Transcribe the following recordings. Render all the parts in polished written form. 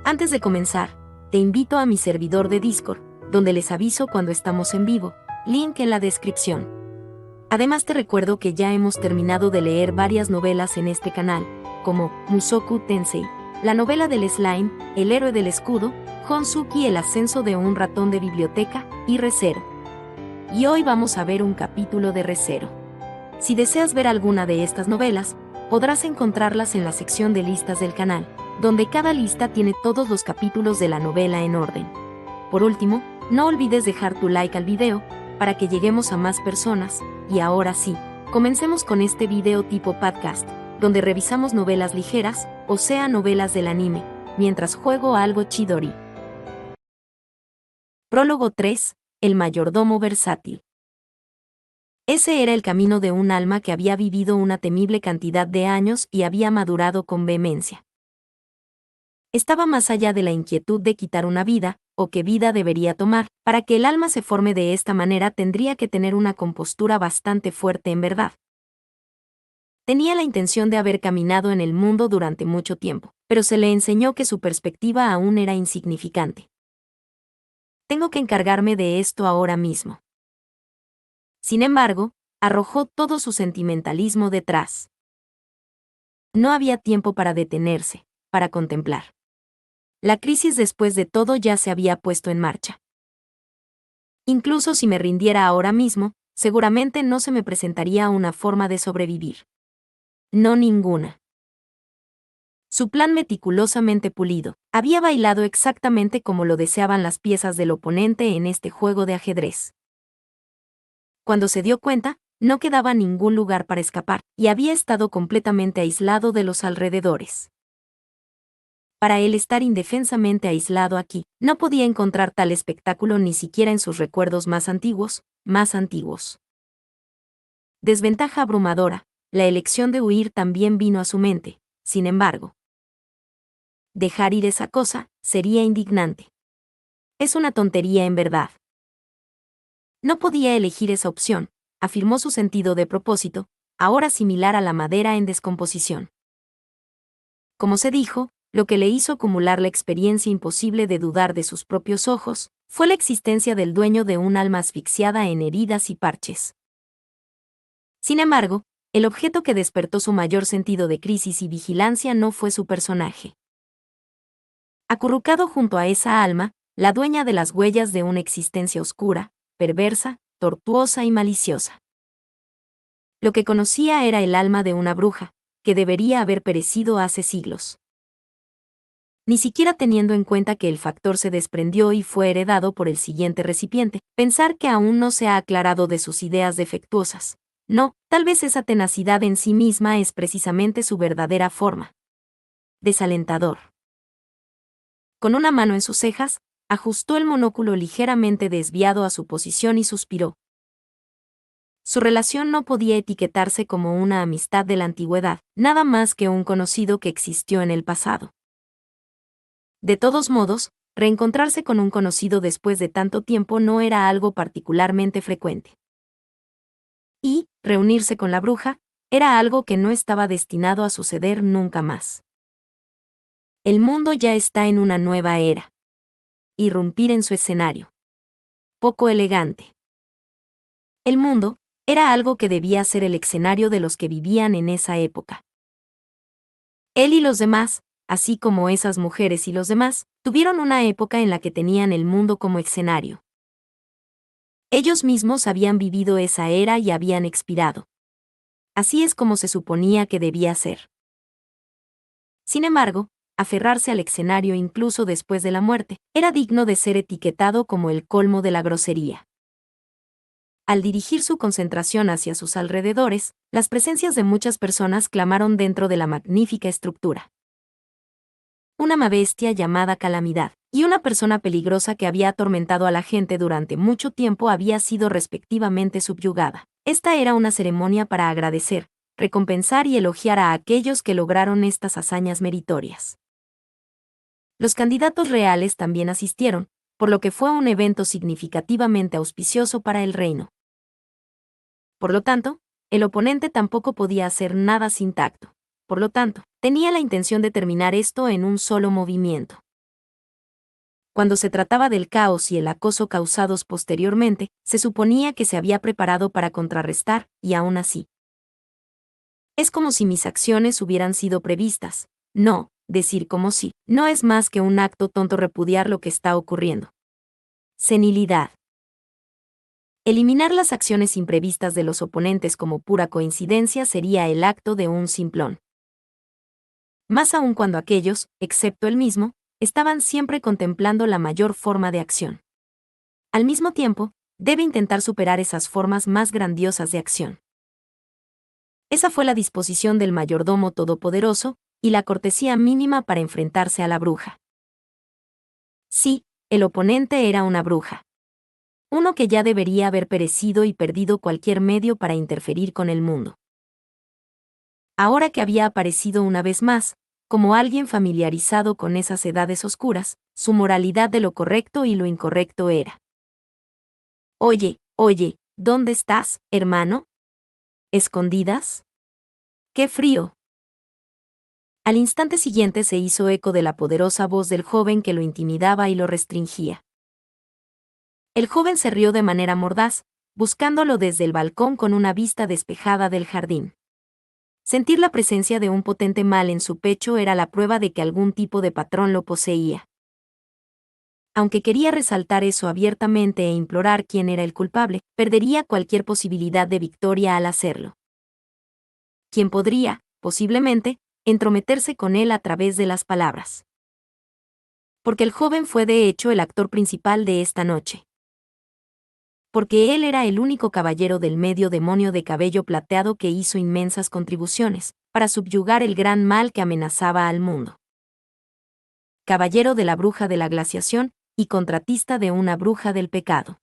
Antes de comenzar, te invito a mi servidor de Discord, donde les aviso cuando estamos en vivo, link en la descripción. Además te recuerdo que ya hemos terminado de leer varias novelas en este canal, como Mushoku Tensei, la novela del slime, El héroe del escudo, Honsuki, el ascenso de un ratón de biblioteca, y Re:Zero. Y hoy vamos a ver un capítulo de Re:Zero. Si deseas ver alguna de estas novelas, podrás encontrarlas en la sección de listas del canal, donde cada lista tiene todos los capítulos de la novela en orden. Por último, no olvides dejar tu like al video, para que lleguemos a más personas, y ahora sí, comencemos con este video tipo podcast, donde revisamos novelas ligeras, o sea novelas del anime, mientras juego algo Chidori. Prólogo 3, El mayordomo versátil. Ese era el camino de un alma que había vivido una temible cantidad de años y había madurado con vehemencia. Estaba más allá de la inquietud de quitar una vida, o qué vida debería tomar. Para que el alma se forme de esta manera tendría que tener una compostura bastante fuerte en verdad. Tenía la intención de haber caminado en el mundo durante mucho tiempo, pero se le enseñó que su perspectiva aún era insignificante. Tengo que encargarme de esto ahora mismo. Sin embargo, arrojó todo su sentimentalismo detrás. No había tiempo para detenerse, para contemplar. La crisis después de todo ya se había puesto en marcha. Incluso si me rindiera ahora mismo, seguramente no se me presentaría una forma de sobrevivir. No ninguna. Su plan meticulosamente pulido, había bailado exactamente como lo deseaban las piezas del oponente en este juego de ajedrez. Cuando se dio cuenta, no quedaba ningún lugar para escapar, y había estado completamente aislado de los alrededores. Para él estar indefensamente aislado aquí, no podía encontrar tal espectáculo ni siquiera en sus recuerdos más antiguos. Desventaja abrumadora, la elección de huir también vino a su mente, sin embargo. Dejar ir esa cosa sería indignante. Es una tontería en verdad. No podía elegir esa opción, afirmó su sentido de propósito, ahora similar a la madera en descomposición. Como se dijo, lo que le hizo acumular la experiencia imposible de dudar de sus propios ojos, fue la existencia del dueño de un alma asfixiada en heridas y parches. Sin embargo, el objeto que despertó su mayor sentido de crisis y vigilancia no fue su personaje. Acurrucado junto a esa alma, la dueña de las huellas de una existencia oscura, perversa, tortuosa y maliciosa. Lo que conocía era el alma de una bruja, que debería haber perecido hace siglos. Ni siquiera teniendo en cuenta que el factor se desprendió y fue heredado por el siguiente recipiente, pensar que aún no se ha aclarado de sus ideas defectuosas. No, tal vez esa tenacidad en sí misma es precisamente su verdadera forma. Desalentador. Con una mano en sus cejas, ajustó el monóculo ligeramente desviado a su posición y suspiró. Su relación no podía etiquetarse como una amistad de la antigüedad, nada más que un conocido que existió en el pasado. De todos modos, reencontrarse con un conocido después de tanto tiempo no era algo particularmente frecuente. Y, reunirse con la bruja, era algo que no estaba destinado a suceder nunca más. El mundo ya está en una nueva era. Irrumpir en su escenario. Poco elegante. El mundo era algo que debía ser el escenario de los que vivían en esa época. Él y los demás, así como esas mujeres y los demás, tuvieron una época en la que tenían el mundo como escenario. Ellos mismos habían vivido esa era y habían expirado. Así es como se suponía que debía ser. Sin embargo, aferrarse al escenario incluso después de la muerte, era digno de ser etiquetado como el colmo de la grosería. Al dirigir su concentración hacia sus alrededores, las presencias de muchas personas clamaron dentro de la magnífica estructura. Una bestia llamada Calamidad, y una persona peligrosa que había atormentado a la gente durante mucho tiempo había sido respectivamente subyugada. Esta era una ceremonia para agradecer, recompensar y elogiar a aquellos que lograron estas hazañas meritorias. Los candidatos reales también asistieron, por lo que fue un evento significativamente auspicioso para el reino. Por lo tanto, el oponente tampoco podía hacer nada sin tacto. Por lo tanto, tenía la intención de terminar esto en un solo movimiento. Cuando se trataba del caos y el acoso causados posteriormente, se suponía que se había preparado para contrarrestar, y aún así. Es como si mis acciones hubieran sido previstas. No, decir como si, no es más que un acto tonto repudiar lo que está ocurriendo. Senilidad. Eliminar las acciones imprevistas de los oponentes como pura coincidencia sería el acto de un simplón. Más aún cuando aquellos, excepto él mismo, estaban siempre contemplando la mayor forma de acción. Al mismo tiempo, debe intentar superar esas formas más grandiosas de acción. Esa fue la disposición del mayordomo todopoderoso, y la cortesía mínima para enfrentarse a la bruja. Sí, el oponente era una bruja. Uno que ya debería haber perecido y perdido cualquier medio para interferir con el mundo. Ahora que había aparecido una vez más, como alguien familiarizado con esas edades oscuras, su moralidad de lo correcto y lo incorrecto era. Oye, ¿dónde estás, hermano? ¿Escondidas? ¡Qué frío! Al instante siguiente se hizo eco de la poderosa voz del joven que lo intimidaba y lo restringía. El joven se rió de manera mordaz, buscándolo desde el balcón con una vista despejada del jardín. Sentir la presencia de un potente mal en su pecho era la prueba de que algún tipo de patrón lo poseía. Aunque quería resaltar eso abiertamente e implorar quién era el culpable, perdería cualquier posibilidad de victoria al hacerlo. Quien podría, posiblemente, entrometerse con él a través de las palabras. Porque el joven fue de hecho el actor principal de esta noche. Porque él era el único caballero del medio demonio de cabello plateado que hizo inmensas contribuciones para subyugar el gran mal que amenazaba al mundo. Caballero de la bruja de la glaciación y contratista de una bruja del pecado.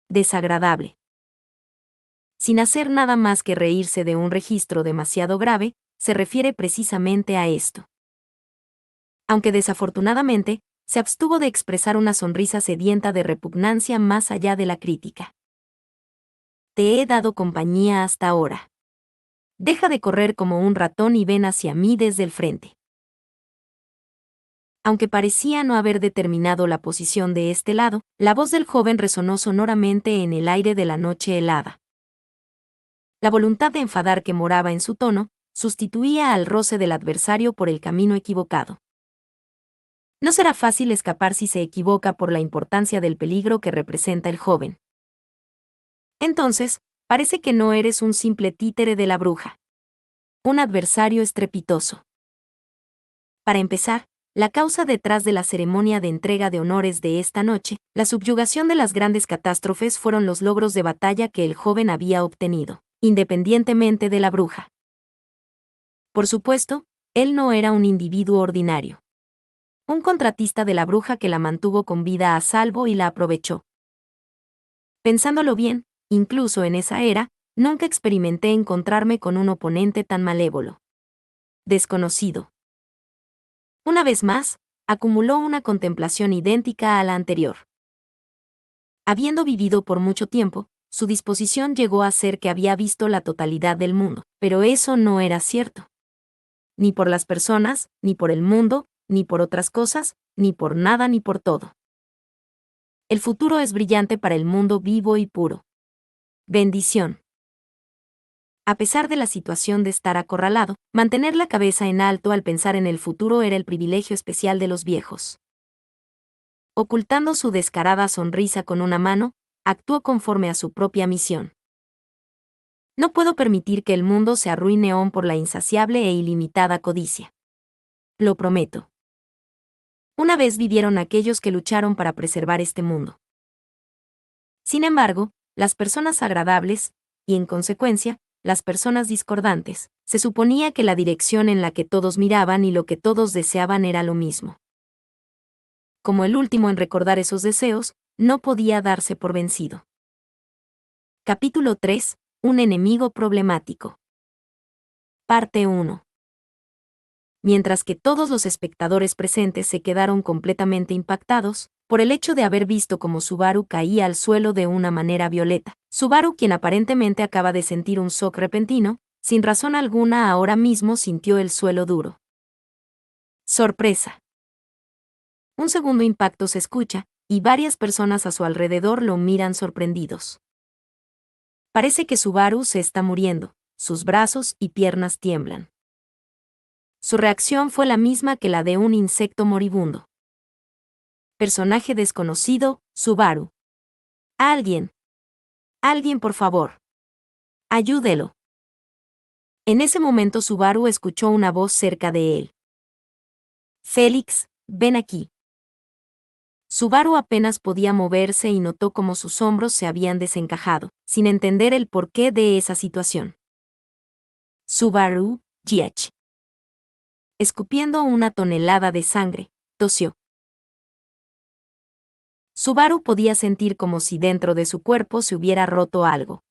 Desagradable. Sin hacer nada más que reírse de un registro demasiado grave, se refiere precisamente a esto. Aunque desafortunadamente, se abstuvo de expresar una sonrisa sedienta de repugnancia más allá de la crítica. Te he dado compañía hasta ahora. Deja de correr como un ratón y ven hacia mí desde el frente. Aunque parecía no haber determinado la posición de este lado, la voz del joven resonó sonoramente en el aire de la noche helada. La voluntad de enfadar que moraba en su tono, sustituía al roce del adversario por el camino equivocado. No será fácil escapar si se equivoca por la importancia del peligro que representa el joven. Entonces, parece que no eres un simple títere de la bruja. Un adversario estrepitoso. Para empezar, la causa detrás de la ceremonia de entrega de honores de esta noche, la subyugación de las grandes catástrofes fueron los logros de batalla que el joven había obtenido, independientemente de la bruja. Por supuesto, él no era un individuo ordinario. Un contratista de la bruja que la mantuvo con vida a salvo y la aprovechó. Pensándolo bien, incluso en esa era, nunca experimenté encontrarme con un oponente tan malévolo. Desconocido. Una vez más, acumuló una contemplación idéntica a la anterior. Habiendo vivido por mucho tiempo, su disposición llegó a ser que había visto la totalidad del mundo, pero eso no era cierto. Ni por las personas, ni por el mundo, ni por otras cosas, ni por nada ni por todo. El futuro es brillante para el mundo vivo y puro. Bendición. A pesar de la situación de estar acorralado, mantener la cabeza en alto al pensar en el futuro era el privilegio especial de los viejos. Ocultando su descarada sonrisa con una mano, actuó conforme a su propia misión. No puedo permitir que el mundo se arruine aún por la insaciable e ilimitada codicia. Lo prometo. Una vez vivieron aquellos que lucharon para preservar este mundo. Sin embargo, las personas agradables, y en consecuencia, las personas discordantes, se suponía que la dirección en la que todos miraban y lo que todos deseaban era lo mismo. Como el último en recordar esos deseos, no podía darse por vencido. Capítulo 3. Un enemigo problemático. Parte 1. Mientras que todos los espectadores presentes se quedaron completamente impactados por el hecho de haber visto cómo Subaru caía al suelo de una manera violeta. Subaru, quien aparentemente acaba de sentir un shock repentino, sin razón alguna ahora mismo sintió el suelo duro. Sorpresa. Un segundo impacto se escucha, y varias personas a su alrededor lo miran sorprendidos. Parece que Subaru se está muriendo, sus brazos y piernas tiemblan. Su reacción fue la misma que la de un insecto moribundo. Personaje desconocido, Subaru. Alguien. Alguien, por favor. Ayúdelo. En ese momento Subaru escuchó una voz cerca de él. Félix, ven aquí. Subaru apenas podía moverse y notó cómo sus hombros se habían desencajado, sin entender el porqué de esa situación. Subaru, Giech. Escupiendo una tonelada de sangre, tosió. Subaru podía sentir como si dentro de su cuerpo se hubiera roto algo.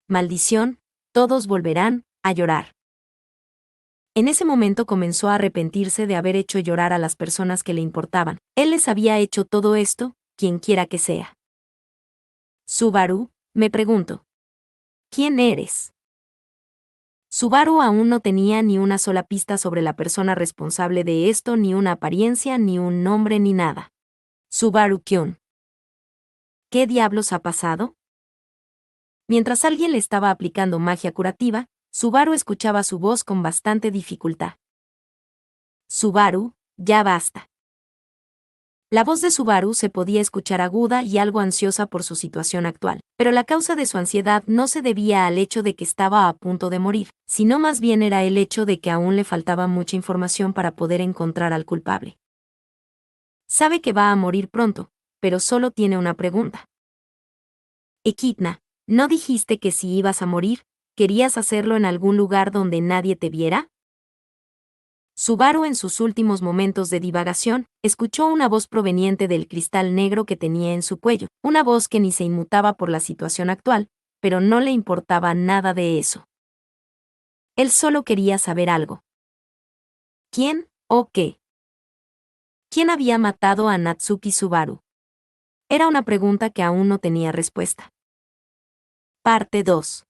Maldición, todos volverán a llorar. En ese momento comenzó a arrepentirse de haber hecho llorar a las personas que le importaban. Él les había hecho todo esto, quienquiera que sea. Subaru, me pregunto. ¿Quién eres? Subaru aún no tenía ni una sola pista sobre la persona responsable de esto, ni una apariencia, ni un nombre, ni nada. Subaru-kyun. ¿Qué diablos ha pasado? Mientras alguien le estaba aplicando magia curativa, Subaru escuchaba su voz con bastante dificultad. Subaru, ya basta. La voz de Subaru se podía escuchar aguda y algo ansiosa por su situación actual, pero la causa de su ansiedad no se debía al hecho de que estaba a punto de morir, sino más bien era el hecho de que aún le faltaba mucha información para poder encontrar al culpable. Sabe que va a morir pronto, pero solo tiene una pregunta. Echidna, ¿no dijiste que si ibas a morir, querías hacerlo en algún lugar donde nadie te viera? Subaru, en sus últimos momentos de divagación, escuchó una voz proveniente del cristal negro que tenía en su cuello, una voz que ni se inmutaba por la situación actual, pero no le importaba nada de eso. Él solo quería saber algo. ¿Quién o qué? ¿Quién había matado a Natsuki Subaru? Era una pregunta que aún no tenía respuesta. Parte 2.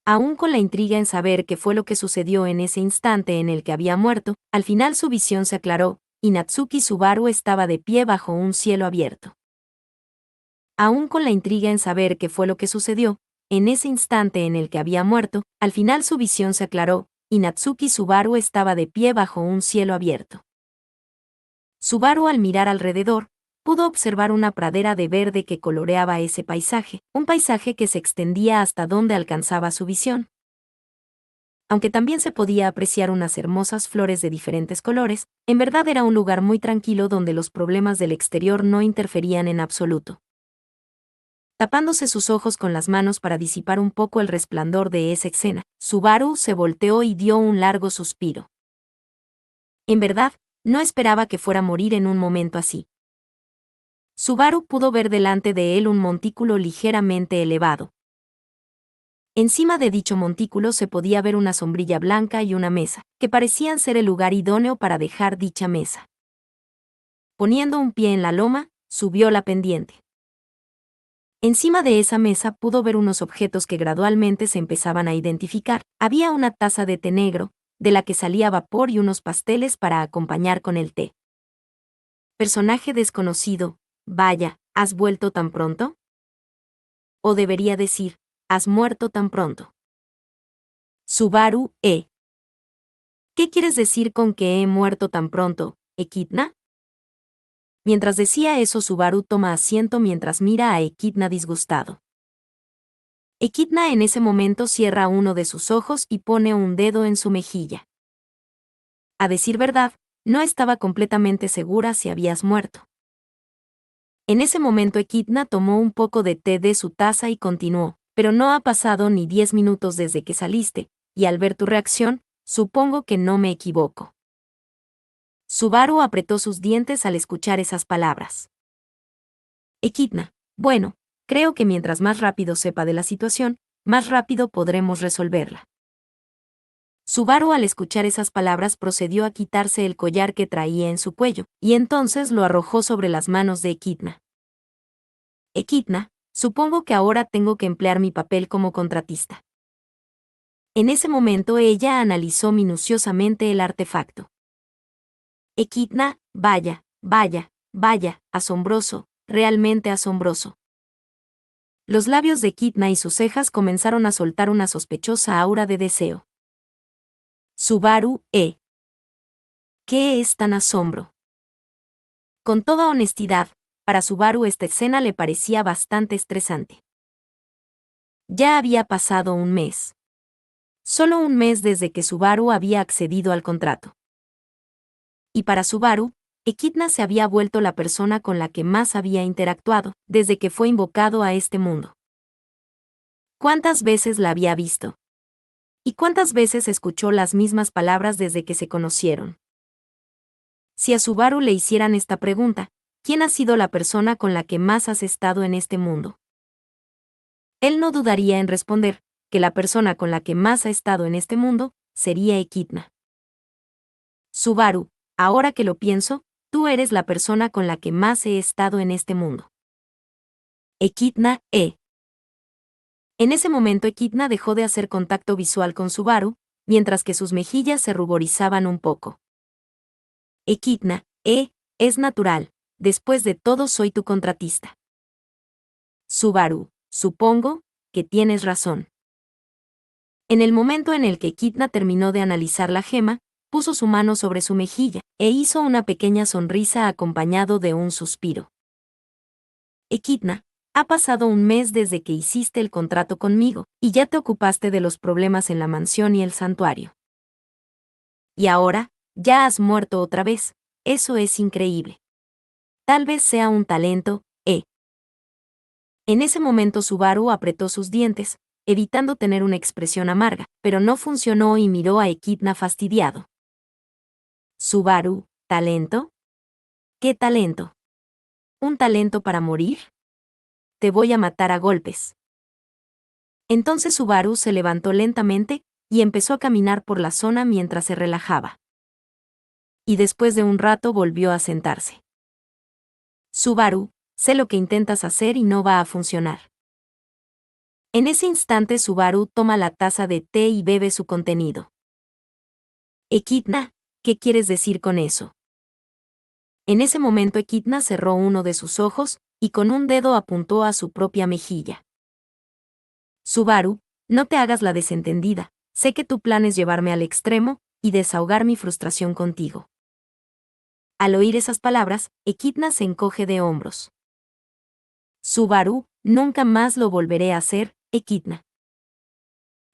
Aún con la intriga en saber qué fue lo que sucedió en ese instante en el que había muerto, al final su visión se aclaró, y Natsuki Subaru estaba de pie bajo un cielo abierto. Aún con la intriga en saber qué fue lo que sucedió, en ese instante en el que había muerto, al final su visión se aclaró, y Natsuki Subaru estaba de pie bajo un cielo abierto. Subaru, al mirar alrededor, pudo observar una pradera de verde que coloreaba ese paisaje, un paisaje que se extendía hasta donde alcanzaba su visión. Aunque también se podía apreciar unas hermosas flores de diferentes colores, en verdad era un lugar muy tranquilo donde los problemas del exterior no interferían en absoluto. Tapándose sus ojos con las manos para disipar un poco el resplandor de esa escena, Subaru se volteó y dio un largo suspiro. En verdad, no esperaba que fuera a morir en un momento así. Subaru pudo ver delante de él un montículo ligeramente elevado. Encima de dicho montículo se podía ver una sombrilla blanca y una mesa, que parecían ser el lugar idóneo para dejar dicha mesa. Poniendo un pie en la loma, subió la pendiente. Encima de esa mesa pudo ver unos objetos que gradualmente se empezaban a identificar. Había una taza de té negro, de la que salía vapor, y unos pasteles para acompañar con el té. Personaje desconocido, vaya, ¿has vuelto tan pronto? O debería decir, ¿has muerto tan pronto? Subaru, ¿Qué quieres decir con que he muerto tan pronto, Echidna? Mientras decía eso, Subaru toma asiento mientras mira a Echidna disgustado. Echidna en ese momento cierra uno de sus ojos y pone un dedo en su mejilla. A decir verdad, no estaba completamente segura si habías muerto. En ese momento Echidna tomó un poco de té de su taza y continuó, pero no ha pasado ni 10 minutos desde que saliste, y al ver tu reacción, supongo que no me equivoco. Subaru apretó sus dientes al escuchar esas palabras. Echidna, bueno, creo que mientras más rápido sepa de la situación, más rápido podremos resolverla. Subaru, al escuchar esas palabras, procedió a quitarse el collar que traía en su cuello, y entonces lo arrojó sobre las manos de Echidna. Echidna, supongo que ahora tengo que emplear mi papel como contratista. En ese momento ella analizó minuciosamente el artefacto. Equidna, vaya, vaya, vaya, asombroso, realmente asombroso. Los labios de Equidna y sus cejas comenzaron a soltar una sospechosa aura de deseo. Subaru, ¿qué es tan asombro? Con toda honestidad, para Subaru esta escena le parecía bastante estresante. Ya había pasado un mes. Solo un mes desde que Subaru había accedido al contrato. Y para Subaru, Equidna se había vuelto la persona con la que más había interactuado, desde que fue invocado a este mundo. ¿Cuántas veces la había visto? ¿Y cuántas veces escuchó las mismas palabras desde que se conocieron? Si a Subaru le hicieran esta pregunta, ¿quién ha sido la persona con la que más has estado en este mundo? Él no dudaría en responder que la persona con la que más ha estado en este mundo sería Equidna. Subaru, ahora que lo pienso, tú eres la persona con la que más he estado en este mundo. Equidna, En ese momento Equidna dejó de hacer contacto visual con Subaru, mientras que sus mejillas se ruborizaban un poco. Equidna, es natural, después de todo soy tu contratista. Subaru, supongo que tienes razón. En el momento en el que Equidna terminó de analizar la gema, puso su mano sobre su mejilla, e hizo una pequeña sonrisa acompañado de un suspiro. Equidna, ha pasado un mes desde que hiciste el contrato conmigo, y ya te ocupaste de los problemas en la mansión y el santuario. Y ahora, ya has muerto otra vez, eso es increíble. Tal vez sea un talento, En ese momento Subaru apretó sus dientes, evitando tener una expresión amarga, pero no funcionó y miró a Equidna fastidiado. Subaru, ¿talento? ¿Qué talento? ¿Un talento para morir? Te voy a matar a golpes. Entonces Subaru se levantó lentamente y empezó a caminar por la zona mientras se relajaba. Y después de un rato volvió a sentarse. Subaru, sé lo que intentas hacer y no va a funcionar. En ese instante Subaru toma la taza de té y bebe su contenido. Equidna, ¿qué quieres decir con eso? En ese momento Equidna cerró uno de sus ojos y con un dedo apuntó a su propia mejilla. Subaru, no te hagas la desentendida, sé que tu plan es llevarme al extremo y desahogar mi frustración contigo. Al oír esas palabras, Equidna se encoge de hombros. Subaru, nunca más lo volveré a hacer, Equidna.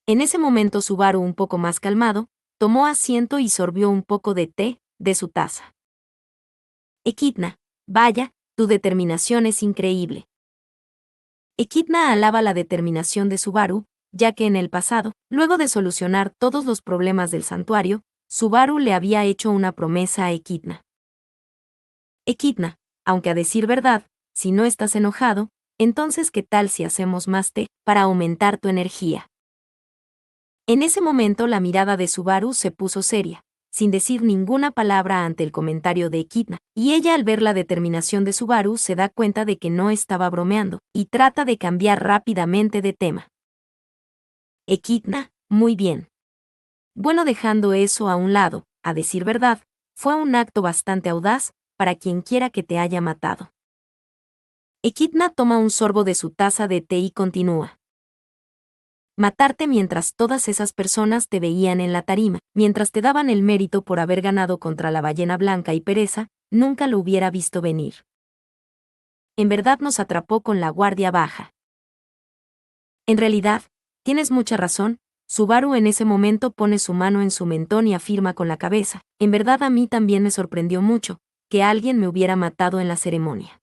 En ese momento Subaru, un poco más calmado, tomó asiento y sorbió un poco de té de su taza. Equidna, vaya, tu determinación es increíble. Equidna alaba la determinación de Subaru, ya que en el pasado, luego de solucionar todos los problemas del santuario, Subaru le había hecho una promesa a Equidna. Equidna, aunque a decir verdad, si no estás enojado, entonces ¿qué tal si hacemos más té para aumentar tu energía? En ese momento la mirada de Subaru se puso seria, sin decir ninguna palabra ante el comentario de Equidna, y ella al ver la determinación de Subaru se da cuenta de que no estaba bromeando, y trata de cambiar rápidamente de tema. Equidna, muy bien. Bueno, dejando eso a un lado, a decir verdad, fue un acto bastante audaz, para quien quiera que te haya matado. Equidna toma un sorbo de su taza de té y continúa. Matarte mientras todas esas personas te veían en la tarima, mientras te daban el mérito por haber ganado contra la ballena blanca y Pereza, nunca lo hubiera visto venir. En verdad nos atrapó con la guardia baja. En realidad, tienes mucha razón, Subaru en ese momento pone su mano en su mentón y afirma con la cabeza, en verdad a mí también me sorprendió mucho, que alguien me hubiera matado en la ceremonia.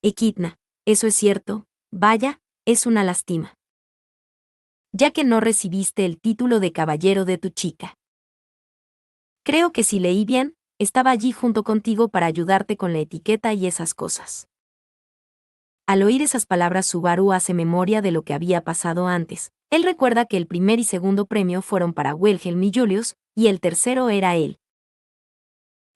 Equidna, eso es cierto, vaya, es una lástima. Ya que no recibiste el título de caballero de tu chica. Creo que si leí bien, estaba allí junto contigo para ayudarte con la etiqueta y esas cosas. Al oír esas palabras Subaru hace memoria de lo que había pasado antes. Él recuerda que el primer y segundo premio fueron para Wilhelm y Julius, y el tercero era él.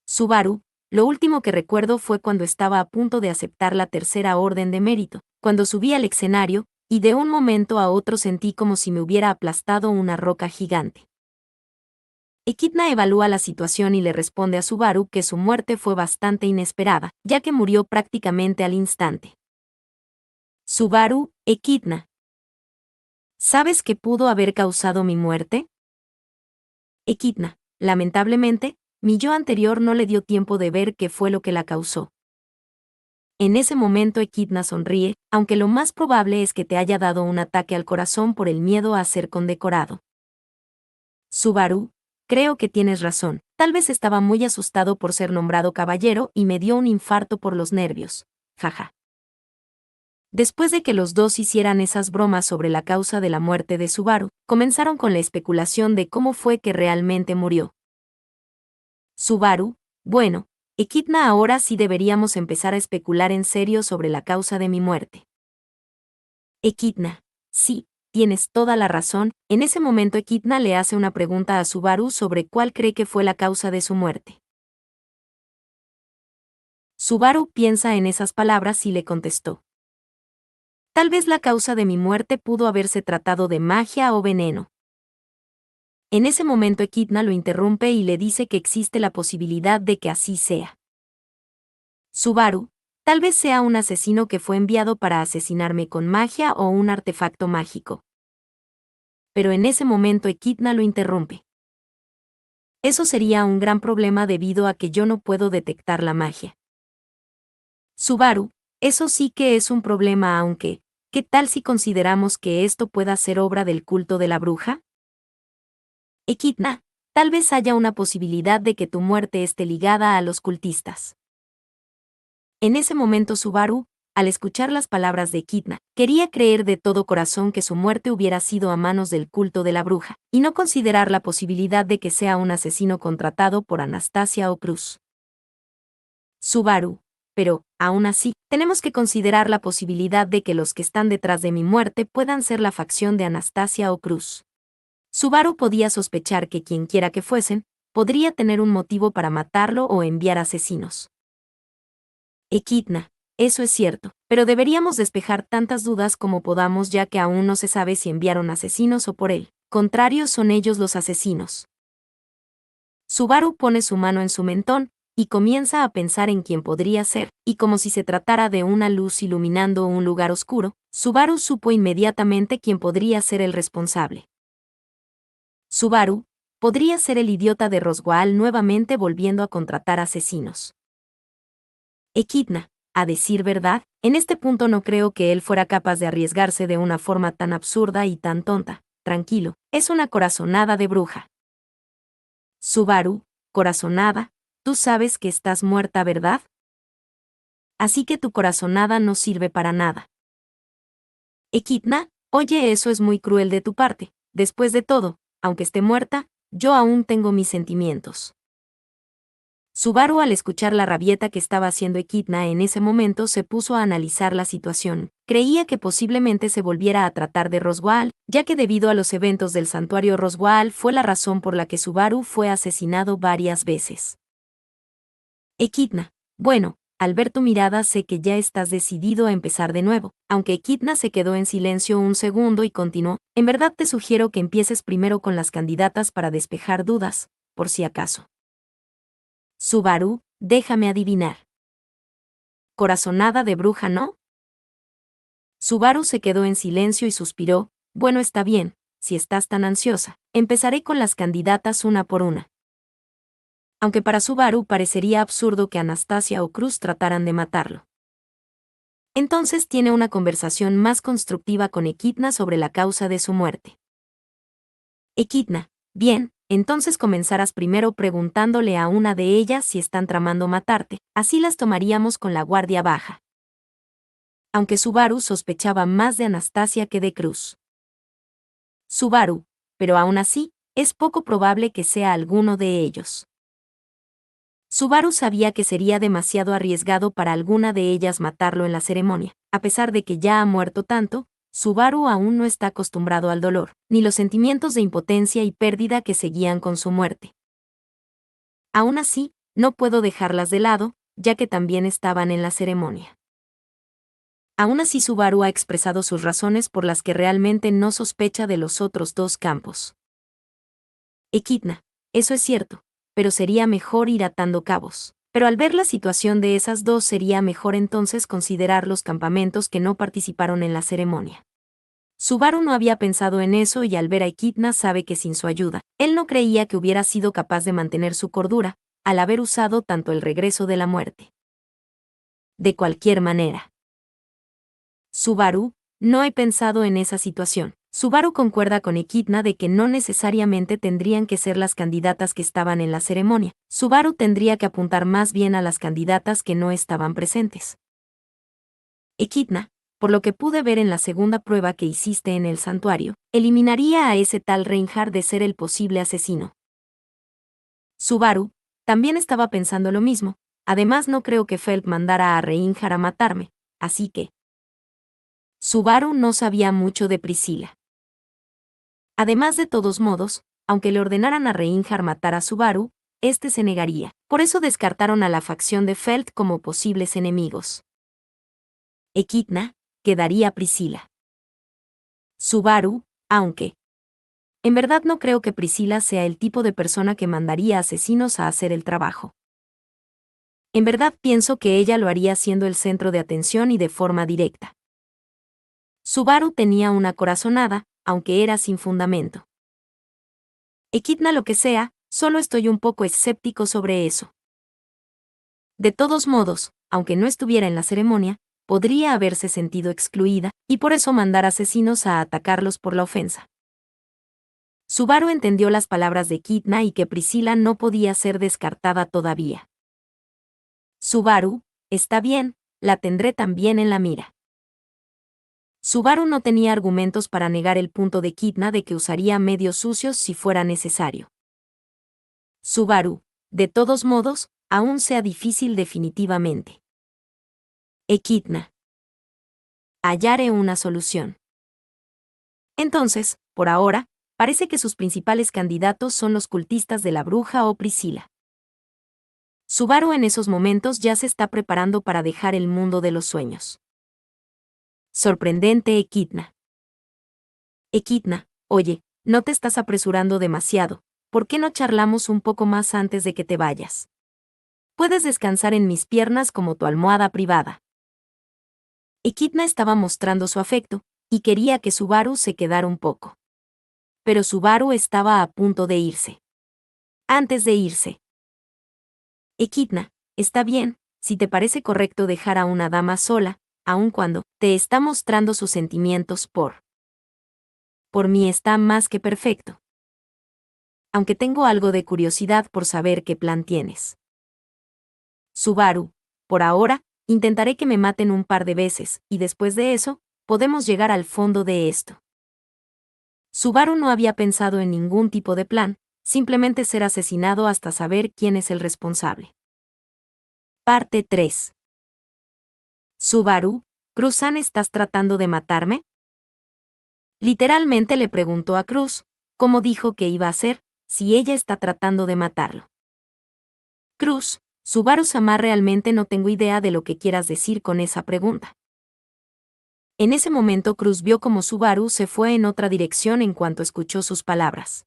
Subaru, lo último que recuerdo fue cuando estaba a punto de aceptar la tercera orden de mérito, cuando subí al escenario, y de un momento a otro sentí como si me hubiera aplastado una roca gigante. Echidna evalúa la situación y le responde a Subaru que su muerte fue bastante inesperada, ya que murió prácticamente al instante. Subaru, Echidna. ¿Sabes qué pudo haber causado mi muerte? Echidna. Lamentablemente, mi yo anterior no le dio tiempo de ver qué fue lo que la causó. En ese momento Echidna sonríe, aunque lo más probable es que te haya dado un ataque al corazón por el miedo a ser condecorado. Subaru, creo que tienes razón. Tal vez estaba muy asustado por ser nombrado caballero y me dio un infarto por los nervios. Jaja. Después de que los dos hicieran esas bromas sobre la causa de la muerte de Subaru, comenzaron con la especulación de cómo fue que realmente murió. Subaru, bueno, Echidna, ahora sí deberíamos empezar a especular en serio sobre la causa de mi muerte. Echidna, sí, tienes toda la razón. En ese momento Echidna le hace una pregunta a Subaru sobre cuál cree que fue la causa de su muerte. Subaru piensa en esas palabras y le contestó. Tal vez la causa de mi muerte pudo haberse tratado de magia o veneno. En ese momento Echidna lo interrumpe y le dice que existe la posibilidad de que así sea. Subaru, tal vez sea un asesino que fue enviado para asesinarme con magia o un artefacto mágico. Pero en ese momento Echidna lo interrumpe. Eso sería un gran problema debido a que yo no puedo detectar la magia. Subaru, eso sí que es un problema, aunque, ¿qué tal si consideramos que esto pueda ser obra del culto de la bruja? Echidna, tal vez haya una posibilidad de que tu muerte esté ligada a los cultistas. En ese momento Subaru, al escuchar las palabras de Echidna, quería creer de todo corazón que su muerte hubiera sido a manos del culto de la bruja, y no considerar la posibilidad de que sea un asesino contratado por Anastasia o Cruz. Subaru, pero, aún así, tenemos que considerar la posibilidad de que los que están detrás de mi muerte puedan ser la facción de Anastasia o Cruz. Subaru podía sospechar que quienquiera que fuesen, podría tener un motivo para matarlo o enviar asesinos. Echidna, eso es cierto, pero deberíamos despejar tantas dudas como podamos, ya que aún no se sabe si enviaron asesinos o por él. Contrario, son ellos los asesinos. Subaru pone su mano en su mentón y comienza a pensar en quién podría ser, y como si se tratara de una luz iluminando un lugar oscuro, Subaru supo inmediatamente quién podría ser el responsable. Subaru, podría ser el idiota de Roswaal nuevamente volviendo a contratar asesinos. Echidna, a decir verdad, en este punto no creo que él fuera capaz de arriesgarse de una forma tan absurda y tan tonta. Tranquilo, es una corazonada de bruja. Subaru, corazonada, tú sabes que estás muerta, ¿verdad? Así que tu corazonada no sirve para nada. Echidna, oye, eso es muy cruel de tu parte. Después de todo, aunque esté muerta, yo aún tengo mis sentimientos. Subaru, al escuchar la rabieta que estaba haciendo Echidna en ese momento, se puso a analizar la situación. Creía que posiblemente se volviera a tratar de Roswaal, ya que debido a los eventos del santuario Roswaal fue la razón por la que Subaru fue asesinado varias veces. Echidna, bueno, al ver tu mirada sé que ya estás decidido a empezar de nuevo. Aunque Echidna se quedó en silencio un segundo y continuó, en verdad te sugiero que empieces primero con las candidatas para despejar dudas, por si acaso. Subaru, déjame adivinar. Corazonada de bruja, ¿no? Subaru se quedó en silencio y suspiró. Bueno, está bien, si estás tan ansiosa, empezaré con las candidatas una por una. Aunque para Subaru parecería absurdo que Anastasia o Cruz trataran de matarlo. Entonces tiene una conversación más constructiva con Echidna sobre la causa de su muerte. Echidna, bien, entonces comenzarás primero preguntándole a una de ellas si están tramando matarte, así las tomaríamos con la guardia baja. Aunque Subaru sospechaba más de Anastasia que de Cruz. Subaru, pero aún así, es poco probable que sea alguno de ellos. Subaru sabía que sería demasiado arriesgado para alguna de ellas matarlo en la ceremonia. A pesar de que ya ha muerto tanto, Subaru aún no está acostumbrado al dolor, ni los sentimientos de impotencia y pérdida que seguían con su muerte. Aún así, no puedo dejarlas de lado, ya que también estaban en la ceremonia. Aún así Subaru ha expresado sus razones por las que realmente no sospecha de los otros dos campos. Echidna, eso es cierto, pero sería mejor ir atando cabos. Pero al ver la situación de esas dos sería mejor entonces considerar los campamentos que no participaron en la ceremonia. Subaru no había pensado en eso y al ver a Echidna sabe que sin su ayuda, él no creía que hubiera sido capaz de mantener su cordura, al haber usado tanto el regreso de la muerte. De cualquier manera. Subaru, no he pensado en esa situación. Subaru concuerda con Echidna de que no necesariamente tendrían que ser las candidatas que estaban en la ceremonia. Subaru tendría que apuntar más bien a las candidatas que no estaban presentes. Echidna, por lo que pude ver en la segunda prueba que hiciste en el santuario, eliminaría a ese tal Reinhardt de ser el posible asesino. Subaru, también estaba pensando lo mismo, además no creo que Felt mandara a Reinhardt a matarme, así que... Subaru no sabía mucho de Priscilla. Además de todos modos, aunque le ordenaran a Reinhardt matar a Subaru, este se negaría. Por eso descartaron a la facción de Felt como posibles enemigos. Echidna, quedaría Priscilla. Subaru, aunque... En verdad no creo que Priscilla sea el tipo de persona que mandaría asesinos a hacer el trabajo. En verdad pienso que ella lo haría siendo el centro de atención y de forma directa. Subaru tenía una corazonada, aunque era sin fundamento. Echidna lo que sea, solo estoy un poco escéptico sobre eso. De todos modos, aunque no estuviera en la ceremonia, podría haberse sentido excluida, y por eso mandar asesinos a atacarlos por la ofensa. Subaru entendió las palabras de Echidna y que Priscilla no podía ser descartada todavía. Subaru, está bien, la tendré también en la mira. Subaru no tenía argumentos para negar el punto de Echidna de que usaría medios sucios si fuera necesario. Subaru, de todos modos, aún sea difícil definitivamente. Echidna. Hallaré una solución. Entonces, por ahora, parece que sus principales candidatos son los cultistas de la bruja o Priscilla. Subaru en esos momentos ya se está preparando para dejar el mundo de los sueños. Sorprendente Echidna. Echidna, oye, no te estás apresurando demasiado, ¿por qué no charlamos un poco más antes de que te vayas? Puedes descansar en mis piernas como tu almohada privada. Echidna estaba mostrando su afecto, y quería que Subaru se quedara un poco. Pero Subaru estaba a punto de irse. Antes de irse. Echidna, está bien, si te parece correcto dejar a una dama sola, aun cuando te está mostrando sus sentimientos por mí está más que perfecto. Aunque tengo algo de curiosidad por saber qué plan tienes. Subaru, por ahora, intentaré que me maten un par de veces, y después de eso, podemos llegar al fondo de esto. Subaru no había pensado en ningún tipo de plan, simplemente ser asesinado hasta saber quién es el responsable. Parte 3. Subaru, ¿Cruzan estás tratando de matarme? Literalmente le preguntó a Cruz, ¿cómo dijo que iba a hacer, si ella está tratando de matarlo? Cruz, Subaru-sama, realmente no tengo idea de lo que quieras decir con esa pregunta. En ese momento Cruz vio como Subaru se fue en otra dirección en cuanto escuchó sus palabras.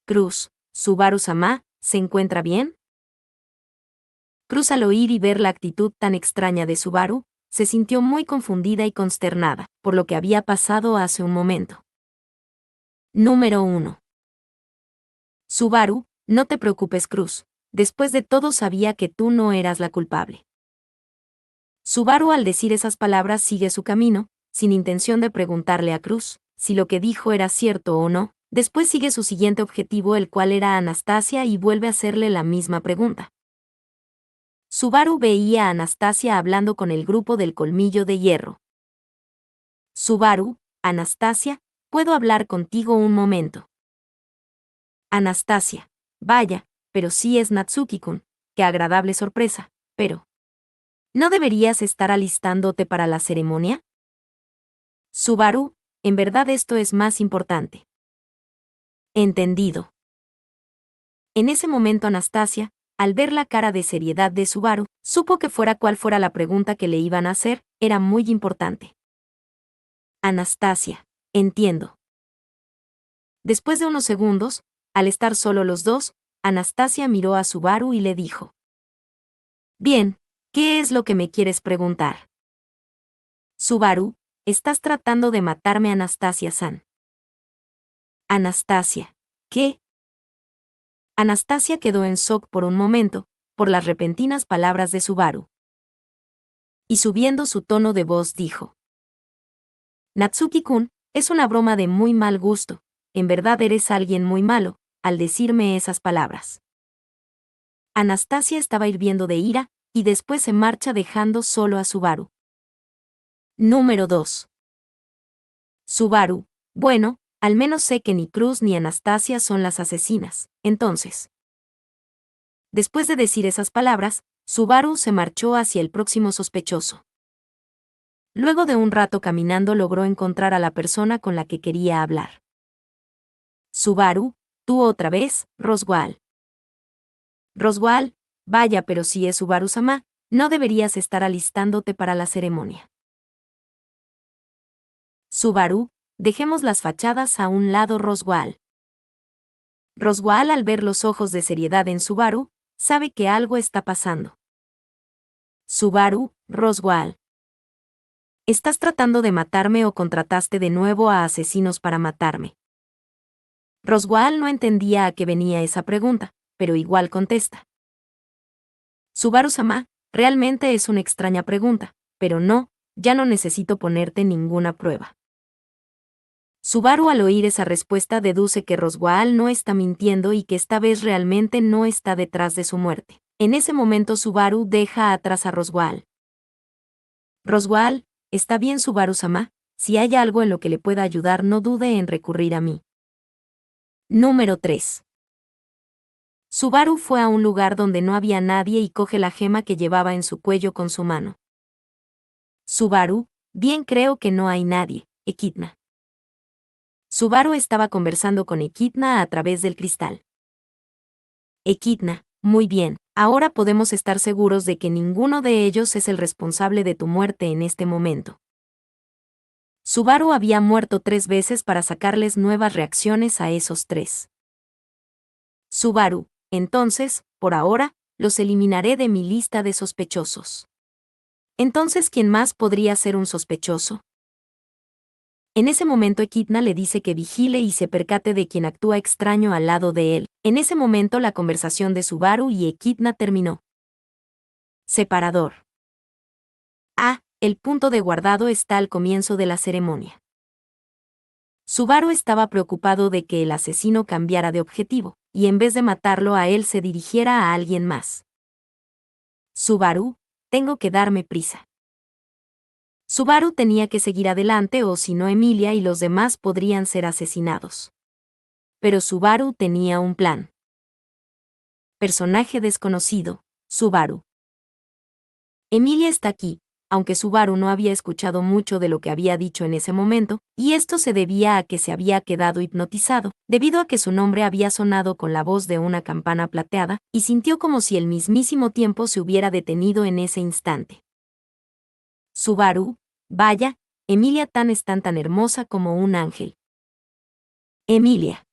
Cruz, Subaru-sama, ¿se encuentra bien? Cruz, al oír y ver la actitud tan extraña de Subaru, se sintió muy confundida y consternada por lo que había pasado hace un momento. Número 1. Subaru, no te preocupes, Cruz. Después de todo sabía que tú no eras la culpable. Subaru al decir esas palabras sigue su camino, sin intención de preguntarle a Cruz si lo que dijo era cierto o no. Después sigue su siguiente objetivo, el cual era Anastasia, y vuelve a hacerle la misma pregunta. Subaru veía a Anastasia hablando con el grupo del Colmillo de Hierro. Subaru, Anastasia, ¿puedo hablar contigo un momento? Anastasia, vaya, pero sí es Natsuki-kun, qué agradable sorpresa, pero... ¿no deberías estar alistándote para la ceremonia? Subaru, en verdad esto es más importante. Entendido. En ese momento Anastasia, al ver la cara de seriedad de Subaru, supo que fuera cual fuera la pregunta que le iban a hacer, era muy importante. Anastasia, entiendo. Después de unos segundos, Al estar solo los dos, Anastasia miró a Subaru y le dijo: Bien, ¿qué es lo que me quieres preguntar? Subaru, estás tratando de matarme, Anastasia-san. Anastasia, ¿qué? Anastasia quedó en shock por un momento, por las repentinas palabras de Subaru. Y subiendo su tono de voz dijo: Natsuki-kun, es una broma de muy mal gusto, en verdad eres alguien muy malo, al decirme esas palabras. Anastasia estaba hirviendo de ira, y después se marcha dejando solo a Subaru. Número 2. Subaru, bueno, al menos sé que ni Cruz ni Anastasia son las asesinas, entonces. Después de decir esas palabras, Subaru se marchó hacia el próximo sospechoso. Luego de un rato caminando logró encontrar a la persona con la que quería hablar. Subaru, tú otra vez, Roswaal. Roswaal, vaya, pero si es Subaru-sama, no deberías estar alistándote para la ceremonia. Subaru, dejemos las fachadas a un lado, Roswaal. Roswaal, al ver los ojos de seriedad en Subaru, sabe que algo está pasando. Subaru, Roswaal. ¿Estás tratando de matarme o contrataste de nuevo a asesinos para matarme? Roswaal no entendía a qué venía esa pregunta, pero igual contesta. Subaru-sama, realmente es una extraña pregunta, pero no, ya no necesito ponerte ninguna prueba. Subaru, al oír esa respuesta, deduce que Roswaal no está mintiendo y que esta vez realmente no está detrás de su muerte. En ese momento Subaru deja atrás a Roswaal. Roswaal, está bien, Subaru-sama, si hay algo en lo que le pueda ayudar no dude en recurrir a mí. Número 3. Subaru fue a un lugar donde no había nadie y coge la gema que llevaba en su cuello con su mano. Subaru, bien, creo que no hay nadie, Echidna. Subaru estaba conversando con Echidna a través del cristal. Echidna, muy bien, ahora podemos estar seguros de que ninguno de ellos es el responsable de tu muerte en este momento. Subaru había muerto 3 veces para sacarles nuevas reacciones a esos 3. Subaru, entonces, por ahora, los eliminaré de mi lista de sospechosos. Entonces, ¿quién más podría ser un sospechoso? En ese momento Echidna le dice que vigile y se percate de quien actúa extraño al lado de él. En ese momento la conversación de Subaru y Echidna terminó. Separador. El punto de guardado está al comienzo de la ceremonia. Subaru estaba preocupado de que el asesino cambiara de objetivo, y en vez de matarlo a él se dirigiera a alguien más. Subaru, tengo que darme prisa. Subaru tenía que seguir adelante o si no Emilia y los demás podrían ser asesinados. Pero Subaru tenía un plan. Personaje desconocido, Subaru. Emilia está aquí, aunque Subaru no había escuchado mucho de lo que había dicho en ese momento, y esto se debía a que se había quedado hipnotizado, debido a que su nombre había sonado con la voz de una campana plateada, y sintió como si el mismísimo tiempo se hubiera detenido en ese instante. Subaru, vaya, Emilia Tan es tan hermosa como un ángel. Emilia.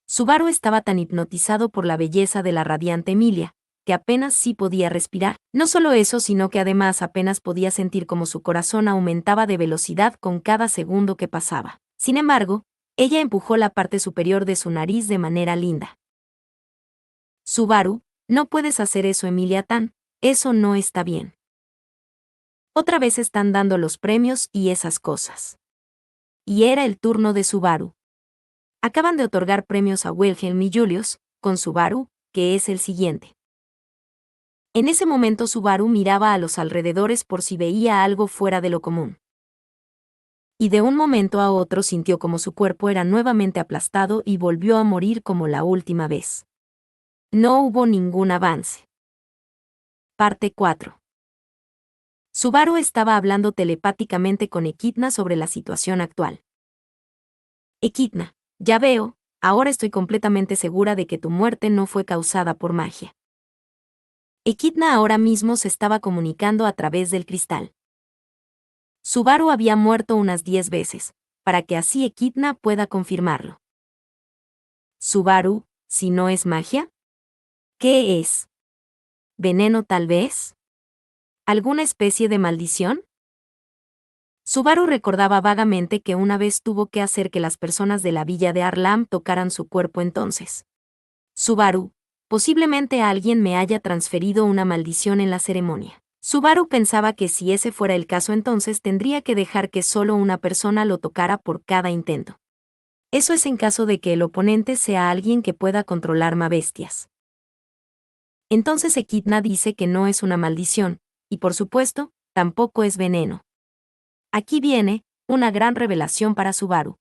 Subaru estaba tan hipnotizado por la belleza de la radiante Emilia, que apenas sí podía respirar. No solo eso, sino que además apenas podía sentir como su corazón aumentaba de velocidad con cada segundo que pasaba. Sin embargo, ella empujó la parte superior de su nariz de manera linda. Subaru, no puedes hacer eso, Emilia Tan, eso no está bien. Otra vez están dando los premios y esas cosas. Y era el turno de Subaru. Acaban de otorgar premios a Wilhelm y Julius, con Subaru, que es el siguiente. En ese momento Subaru miraba a los alrededores por si veía algo fuera de lo común. Y de un momento a otro sintió como su cuerpo era nuevamente aplastado y volvió a morir como la última vez. No hubo ningún avance. Parte 4. Subaru estaba hablando telepáticamente con Echidna sobre la situación actual. Echidna, ya veo, ahora estoy completamente segura de que tu muerte no fue causada por magia. Echidna ahora mismo se estaba comunicando a través del cristal. Subaru había muerto unas 10 veces, para que así Echidna pueda confirmarlo. Subaru, si no es magia. ¿Qué es? ¿Veneno tal vez? ¿Alguna especie de maldición? Subaru recordaba vagamente que una vez tuvo que hacer que las personas de la villa de Arlam tocaran su cuerpo entonces. Subaru, posiblemente alguien me haya transferido una maldición en la ceremonia. Subaru pensaba que si ese fuera el caso entonces tendría que dejar que solo una persona lo tocara por cada intento. Eso es en caso de que el oponente sea alguien que pueda controlar bestias. Entonces Equidna dice que no es una maldición, y por supuesto, tampoco es veneno. Aquí viene una gran revelación para Subaru.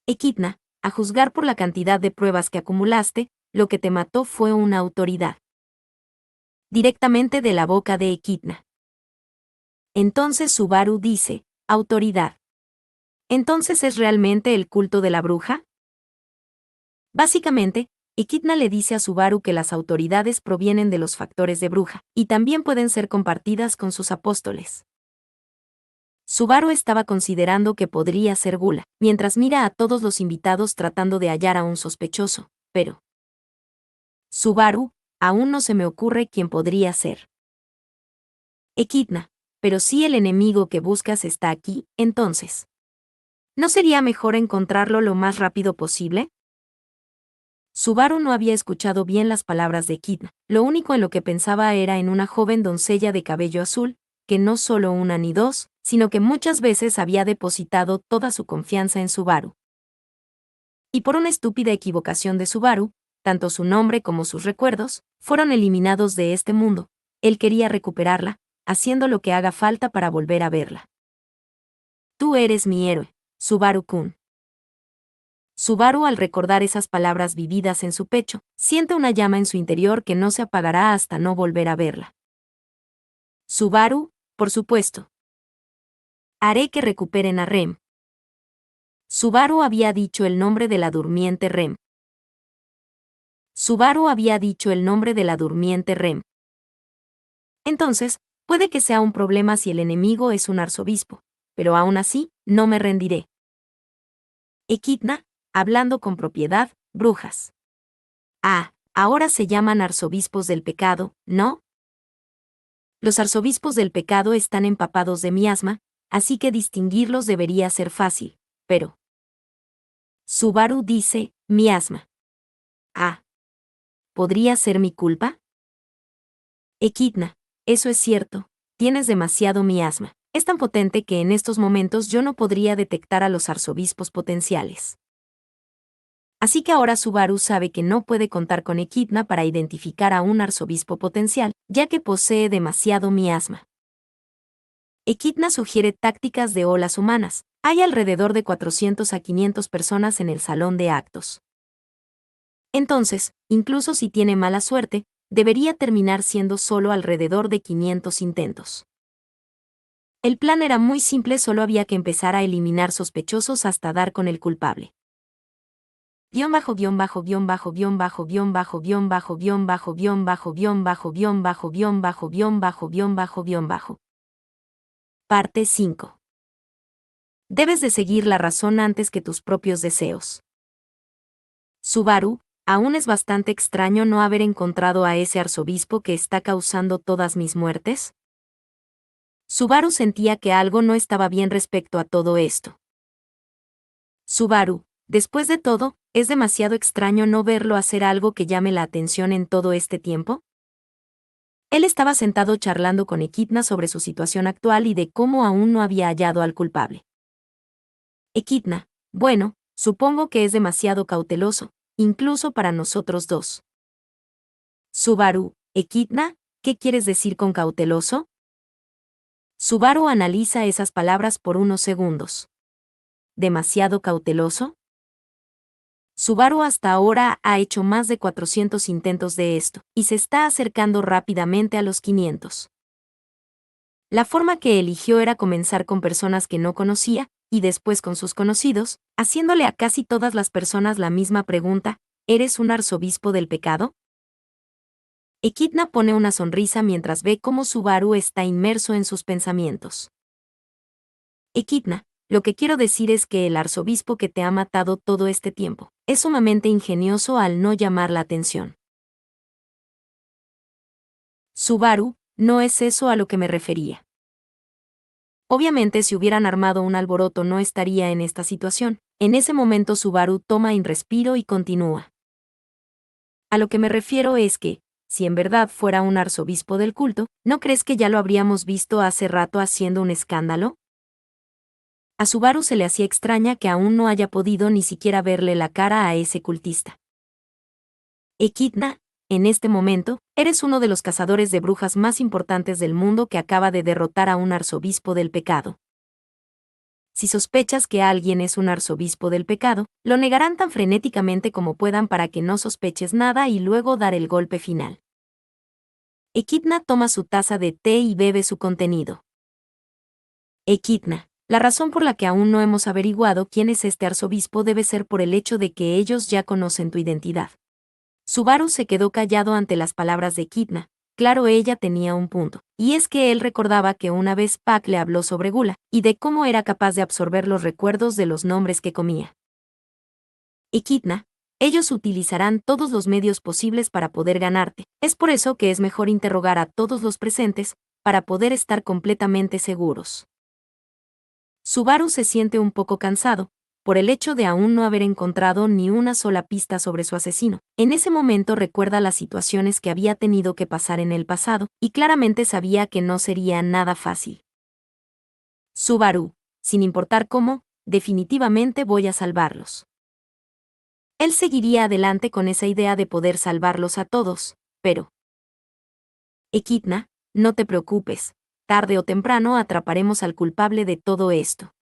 Equidna, a juzgar por la cantidad de pruebas que acumulaste, lo que te mató fue una autoridad. Directamente de la boca de Equidna. Entonces Subaru dice, autoridad. ¿Entonces es realmente el culto de la bruja? Básicamente, Equidna le dice a Subaru que las autoridades provienen de los factores de bruja, y también pueden ser compartidas con sus apóstoles. Subaru estaba considerando que podría ser gula, mientras mira a todos los invitados tratando de hallar a un sospechoso, pero... Subaru, aún no se me ocurre quién podría ser. Equidna, pero si el enemigo que buscas está aquí, entonces. ¿No sería mejor encontrarlo lo más rápido posible? Subaru no había escuchado bien las palabras de Equidna, lo único en lo que pensaba era en una joven doncella de cabello azul, que no solo una ni dos, sino que muchas veces había depositado toda su confianza en Subaru. Y por una estúpida equivocación de Subaru, tanto su nombre como sus recuerdos fueron eliminados de este mundo. Él quería recuperarla, haciendo lo que haga falta para volver a verla. Tú eres mi héroe, Subaru-kun. Subaru, al recordar esas palabras vividas en su pecho, siente una llama en su interior que no se apagará hasta no volver a verla. Subaru, por supuesto. Haré que recuperen a Rem. Subaru había dicho el nombre de la durmiente Rem. Subaru había dicho el nombre de la durmiente Rem. Entonces, puede que sea un problema si el enemigo es un arzobispo, pero aún así, no me rendiré. Equidna, hablando con propiedad, brujas. Ah, ahora se llaman arzobispos del pecado, ¿no? Los arzobispos del pecado están empapados de miasma, así que distinguirlos debería ser fácil, pero... Subaru dice, miasma. Ah. ¿Podría ser mi culpa? Equidna, eso es cierto, tienes demasiado miasma. Es tan potente que en estos momentos yo no podría detectar a los arzobispos potenciales. Así que ahora Subaru sabe que no puede contar con Equidna para identificar a un arzobispo potencial, ya que posee demasiado miasma. Equidna sugiere tácticas de olas humanas. Hay alrededor de 400 a 500 personas en el salón de actos. Entonces, incluso si tiene mala suerte, debería terminar siendo solo alrededor de 500 intentos. El plan era muy simple, solo había que empezar a eliminar sospechosos hasta dar con el culpable. Guión bajo guión bajo guión bajo guión bajo guión bajo guión bajo guión bajo guión bajo guión bajo guión bajo guión bajo guión bajo guión bajo guión bajo. Parte 5. Debes de seguir la razón antes que tus propios deseos. Subaru, aún es bastante extraño no haber encontrado a ese arzobispo que está causando todas mis muertes. Subaru sentía que algo no estaba bien respecto a todo esto. Subaru, después de todo, ¿es demasiado extraño no verlo hacer algo que llame la atención en todo este tiempo? Él estaba sentado charlando con Equidna sobre su situación actual y de cómo aún no había hallado al culpable. Equidna, bueno, supongo que es demasiado cauteloso, incluso para nosotros dos. Subaru, Equidna, ¿qué quieres decir con cauteloso? Subaru analiza esas palabras por unos segundos. ¿Demasiado cauteloso? Subaru hasta ahora ha hecho más de 400 intentos de esto, y se está acercando rápidamente a los 500. La forma que eligió era comenzar con personas que no conocía, y después con sus conocidos, haciéndole a casi todas las personas la misma pregunta, ¿eres un arzobispo del pecado? Equidna pone una sonrisa mientras ve cómo Subaru está inmerso en sus pensamientos. Equidna, Lo que quiero decir es que el arzobispo que te ha matado todo este tiempo es sumamente ingenioso al no llamar la atención. Subaru, no es eso a lo que me refería. Obviamente si hubieran armado un alboroto no estaría en esta situación. En ese momento Subaru toma un respiro y continúa. A lo que me refiero es que, si en verdad fuera un arzobispo del culto, ¿no crees que ya lo habríamos visto hace rato haciendo un escándalo? A Subaru se le hacía extraña que aún no haya podido ni siquiera verle la cara a ese cultista. Echidna, en este momento, eres uno de los cazadores de brujas más importantes del mundo que acaba de derrotar a un arzobispo del pecado. Si sospechas que alguien es un arzobispo del pecado, lo negarán tan frenéticamente como puedan para que no sospeches nada y luego dar el golpe final. Echidna toma su taza de té y bebe su contenido. Echidna, la razón por la que aún no hemos averiguado quién es este arzobispo debe ser por el hecho de que ellos ya conocen tu identidad. Subaru se quedó callado ante las palabras de Echidna. Claro, ella tenía un punto, y es que él recordaba que una vez Pac le habló sobre Gula, y de cómo era capaz de absorber los recuerdos de los nombres que comía. Echidna, ellos utilizarán todos los medios posibles para poder ganarte, es por eso que es mejor interrogar a todos los presentes, para poder estar completamente seguros. Subaru se siente un poco cansado, por el hecho de aún no haber encontrado ni una sola pista sobre su asesino. En ese momento recuerda las situaciones que había tenido que pasar en el pasado, y claramente sabía que no sería nada fácil. Subaru, sin importar cómo, definitivamente voy a salvarlos. Él seguiría adelante con esa idea de poder salvarlos a todos, pero... Echidna, no te preocupes, tarde o temprano atraparemos al culpable de todo esto.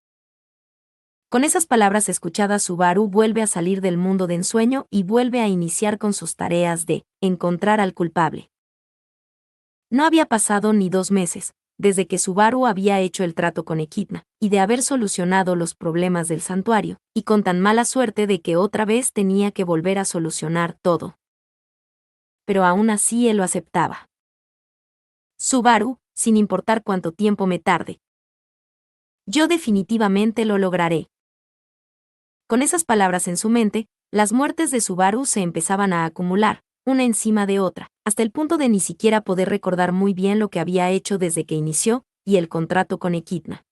Con esas palabras escuchadas, Subaru vuelve a salir del mundo de ensueño y vuelve a iniciar con sus tareas de encontrar al culpable. No había pasado ni 2 meses, desde que Subaru había hecho el trato con Echidna, y de haber solucionado los problemas del santuario, y con tan mala suerte de que otra vez tenía que volver a solucionar todo. Pero aún así él lo aceptaba. Subaru, sin importar cuánto tiempo me tarde. Yo definitivamente lo lograré. Con esas palabras en su mente, las muertes de Subaru se empezaban a acumular, una encima de otra, hasta el punto de ni siquiera poder recordar muy bien lo que había hecho desde que inició, y el contrato con Echidna.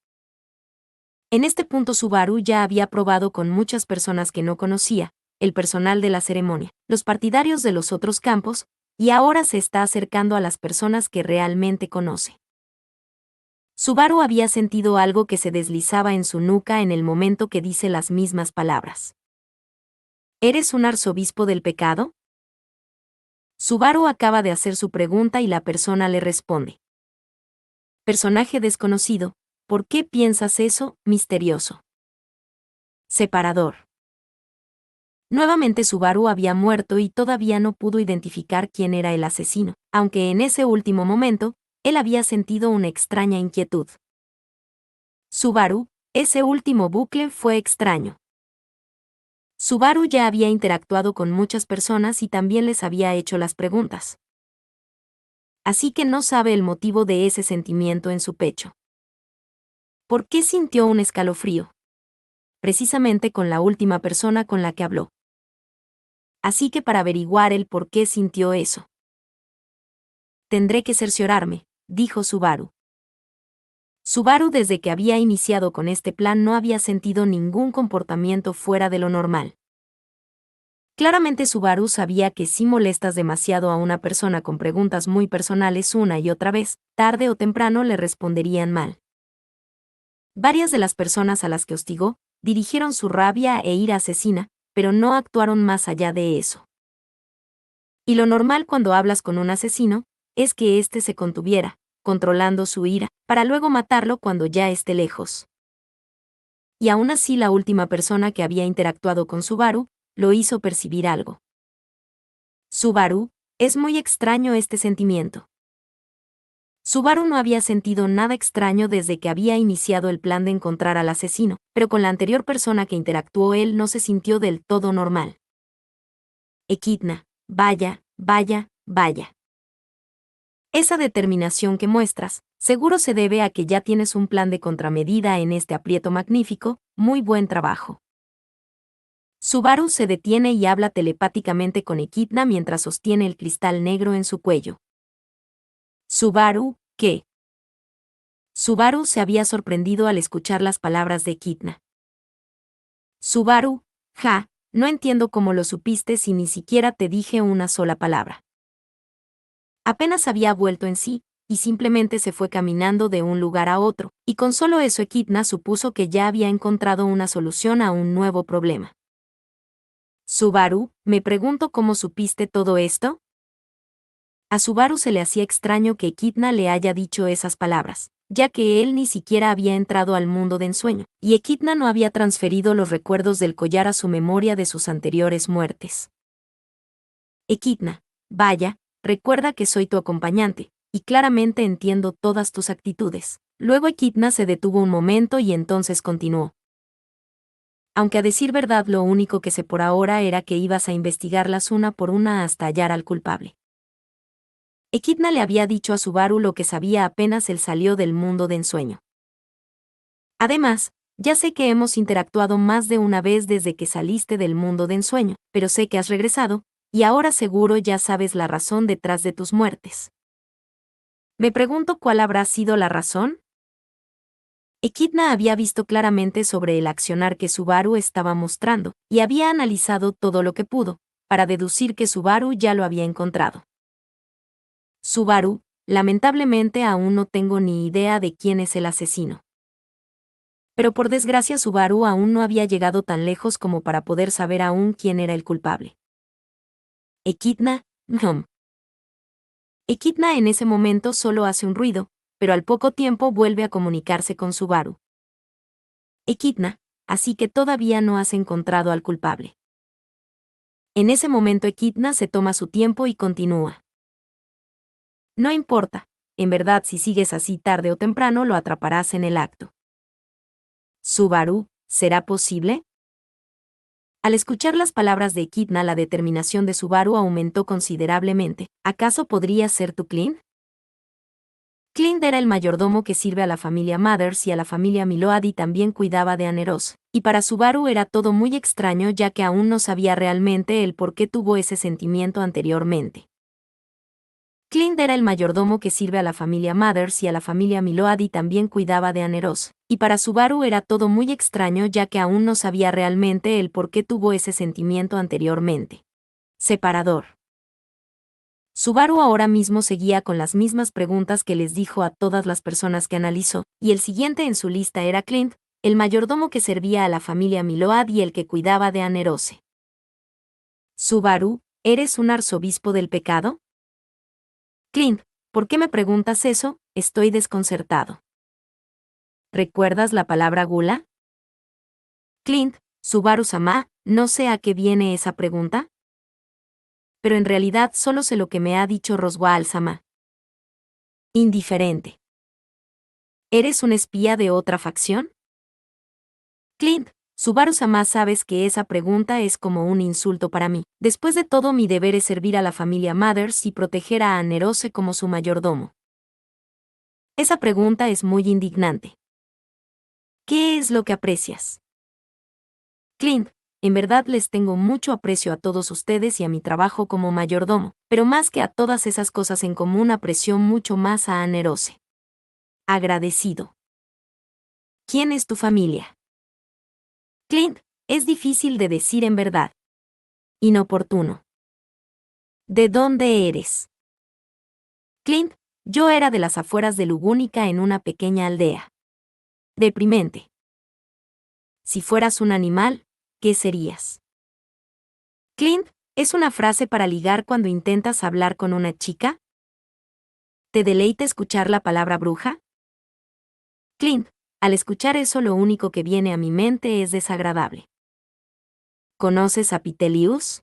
En este punto Subaru ya había probado con muchas personas que no conocía, el personal de la ceremonia, los partidarios de los otros campos, y ahora se está acercando a las personas que realmente conoce. Subaru había sentido algo que se deslizaba en su nuca en el momento que dice las mismas palabras. ¿Eres un arzobispo del pecado? Subaru acaba de hacer su pregunta y la persona le responde. Personaje desconocido, ¿por qué piensas eso, misterioso? Separador. Nuevamente Subaru había muerto y todavía no pudo identificar quién era el asesino, aunque en ese último momento, él había sentido una extraña inquietud. Subaru, ese último bucle fue extraño. Subaru ya había interactuado con muchas personas y también les había hecho las preguntas. Así que no sabe el motivo de ese sentimiento en su pecho. ¿Por qué sintió un escalofrío? Precisamente con la última persona con la que habló. Así que para averiguar el por qué sintió eso, tendré que cerciorarme, dijo Subaru. Subaru desde que había iniciado con este plan no había sentido ningún comportamiento fuera de lo normal. Claramente Subaru sabía que si molestas demasiado a una persona con preguntas muy personales una y otra vez, tarde o temprano le responderían mal. Varias de las personas a las que hostigó, dirigieron su rabia e ira asesina, pero no actuaron más allá de eso. Y lo normal cuando hablas con un asesino, es que éste se contuviera, controlando su ira, para luego matarlo cuando ya esté lejos. Y aún así la última persona que había interactuado con Subaru, lo hizo percibir algo. Subaru, es muy extraño este sentimiento. Subaru no había sentido nada extraño desde que había iniciado el plan de encontrar al asesino, pero con la anterior persona que interactuó él no se sintió del todo normal. Echidna, vaya, vaya, vaya. Esa determinación que muestras, seguro se debe a que ya tienes un plan de contramedida en este aprieto magnífico. Muy buen trabajo. Subaru se detiene y habla telepáticamente con Echidna mientras sostiene el cristal negro en su cuello. Subaru, ¿qué? Subaru se había sorprendido al escuchar las palabras de Echidna. Subaru, no entiendo cómo lo supiste si ni siquiera te dije una sola palabra. Apenas había vuelto en sí, y simplemente se fue caminando de un lugar a otro, y con solo eso Echidna supuso que ya había encontrado una solución a un nuevo problema. Subaru, me pregunto cómo supiste todo esto. A Subaru se le hacía extraño que Echidna le haya dicho esas palabras, ya que él ni siquiera había entrado al mundo de ensueño, y Echidna no había transferido los recuerdos del collar a su memoria de sus anteriores muertes. Echidna, vaya, recuerda que soy tu acompañante, y claramente entiendo todas tus actitudes. Luego Echidna se detuvo un momento y entonces continuó. Aunque a decir verdad lo único que sé por ahora era que ibas a investigarlas una por una hasta hallar al culpable. Echidna le había dicho a Subaru lo que sabía apenas él salió del mundo de ensueño. Además, ya sé que hemos interactuado más de una vez desde que saliste del mundo de ensueño, pero sé que has regresado, y ahora seguro ya sabes la razón detrás de tus muertes. Me pregunto cuál habrá sido la razón. Echidna había visto claramente sobre el accionar que Subaru estaba mostrando, y había analizado todo lo que pudo, para deducir que Subaru ya lo había encontrado. Subaru, lamentablemente aún no tengo ni idea de quién es el asesino. Pero por desgracia Subaru aún no había llegado tan lejos como para poder saber aún quién era el culpable. Echidna, Echidna en ese momento solo hace un ruido, pero al poco tiempo vuelve a comunicarse con Subaru. Echidna, así que todavía no has encontrado al culpable. En ese momento Echidna se toma su tiempo y continúa. No importa, en verdad si sigues así tarde o temprano lo atraparás en el acto. Subaru, ¿será posible? Al escuchar las palabras de Echidna la determinación de Subaru aumentó considerablemente. ¿Acaso podría ser tú Clint? Clint era el mayordomo que sirve a la familia Mathers y a la familia Miload y también cuidaba de Aneros, y para Subaru era todo muy extraño ya que aún no sabía realmente el por qué tuvo ese sentimiento anteriormente. Clint era el mayordomo que sirve a la familia Mathers y a la familia Miload y también cuidaba de Aneros, y para Subaru era todo muy extraño ya que aún no sabía realmente el por qué tuvo ese sentimiento anteriormente. Separador. Subaru ahora mismo seguía con las mismas preguntas que les dijo a todas las personas que analizó, y el siguiente en su lista era Clint, el mayordomo que servía a la familia Miload y el que cuidaba de Anerose. Subaru, ¿eres un arzobispo del pecado? Clint, ¿por qué me preguntas eso? Estoy desconcertado. ¿Recuerdas la palabra gula? Clint, Subaru-sama, no sé a qué viene esa pregunta. Pero en realidad solo sé lo que me ha dicho Roswaal-sama. Indiferente. ¿Eres un espía de otra facción? Clint, Subaru-sama, sabes que esa pregunta es como un insulto para mí. Después de todo, mi deber es servir a la familia Mathers y proteger a Anerose como su mayordomo. Esa pregunta es muy indignante. ¿Qué es lo que aprecias? Clint, en verdad les tengo mucho aprecio a todos ustedes y a mi trabajo como mayordomo, pero más que a todas esas cosas en común aprecio mucho más a Anerose. Agradecido. ¿Quién es tu familia? Clint, es difícil de decir en verdad. Inoportuno. ¿De dónde eres? Clint, yo era de las afueras de Lugúnica en una pequeña aldea. Deprimente. Si fueras un animal, ¿qué serías? Clint, ¿es una frase para ligar cuando intentas hablar con una chica? ¿Te deleita escuchar la palabra bruja? Clint, al escuchar eso lo único que viene a mi mente es desagradable. ¿Conoces a Pitelius?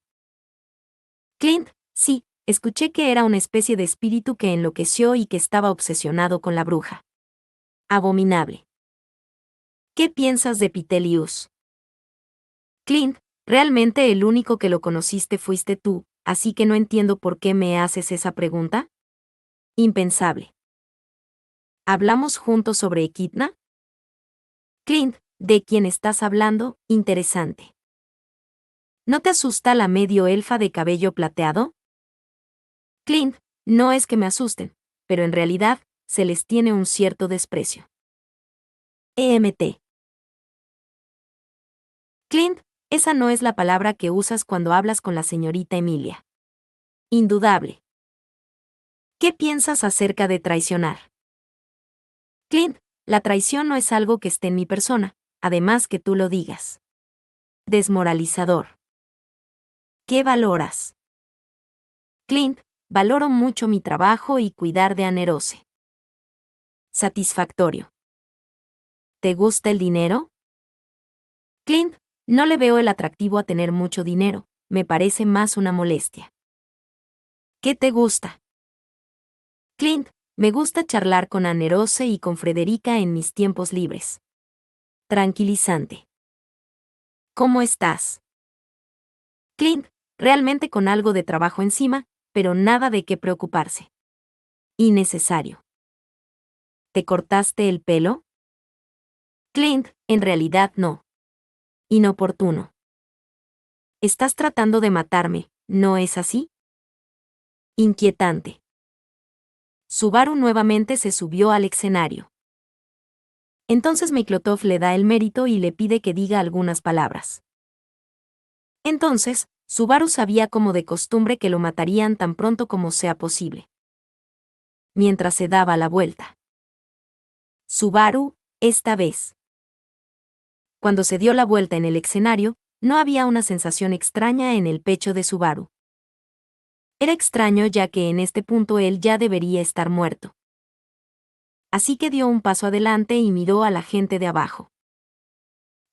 Clint, sí, escuché que era una especie de espíritu que enloqueció y que estaba obsesionado con la bruja. Abominable. ¿Qué piensas de Pitelius? Clint, realmente el único que lo conociste fuiste tú, así que no entiendo por qué me haces esa pregunta. Impensable. ¿Hablamos juntos sobre Equidna? Clint, ¿de quién estás hablando? Interesante. ¿No te asusta la medio elfa de cabello plateado? Clint, no es que me asusten, pero en realidad, se les tiene un cierto desprecio. EMT. Clint, esa no es la palabra que usas cuando hablas con la señorita Emilia. Indudable. ¿Qué piensas acerca de traicionar? Clint, la traición no es algo que esté en mi persona, además que tú lo digas. Desmoralizador. ¿Qué valoras? Clint, valoro mucho mi trabajo y cuidar de Anerose. Satisfactorio. ¿Te gusta el dinero? Clint, no le veo el atractivo a tener mucho dinero, me parece más una molestia. ¿Qué te gusta? Clint, me gusta charlar con Anerose y con Frederica en mis tiempos libres. Tranquilizante. ¿Cómo estás? Clint, realmente con algo de trabajo encima, pero nada de qué preocuparse. Innecesario. ¿Te cortaste el pelo? Clint, en realidad no. Inoportuno. Estás tratando de matarme, ¿no es así? Inquietante. Subaru nuevamente se subió al escenario. Entonces Miklotov le da el mérito y le pide que diga algunas palabras. Entonces, Subaru sabía como de costumbre que lo matarían tan pronto como sea posible. Mientras se daba la vuelta. Subaru, esta vez. Cuando se dio la vuelta en el escenario, no había una sensación extraña en el pecho de Subaru. Era extraño ya que en este punto él ya debería estar muerto. Así que dio un paso adelante y miró a la gente de abajo.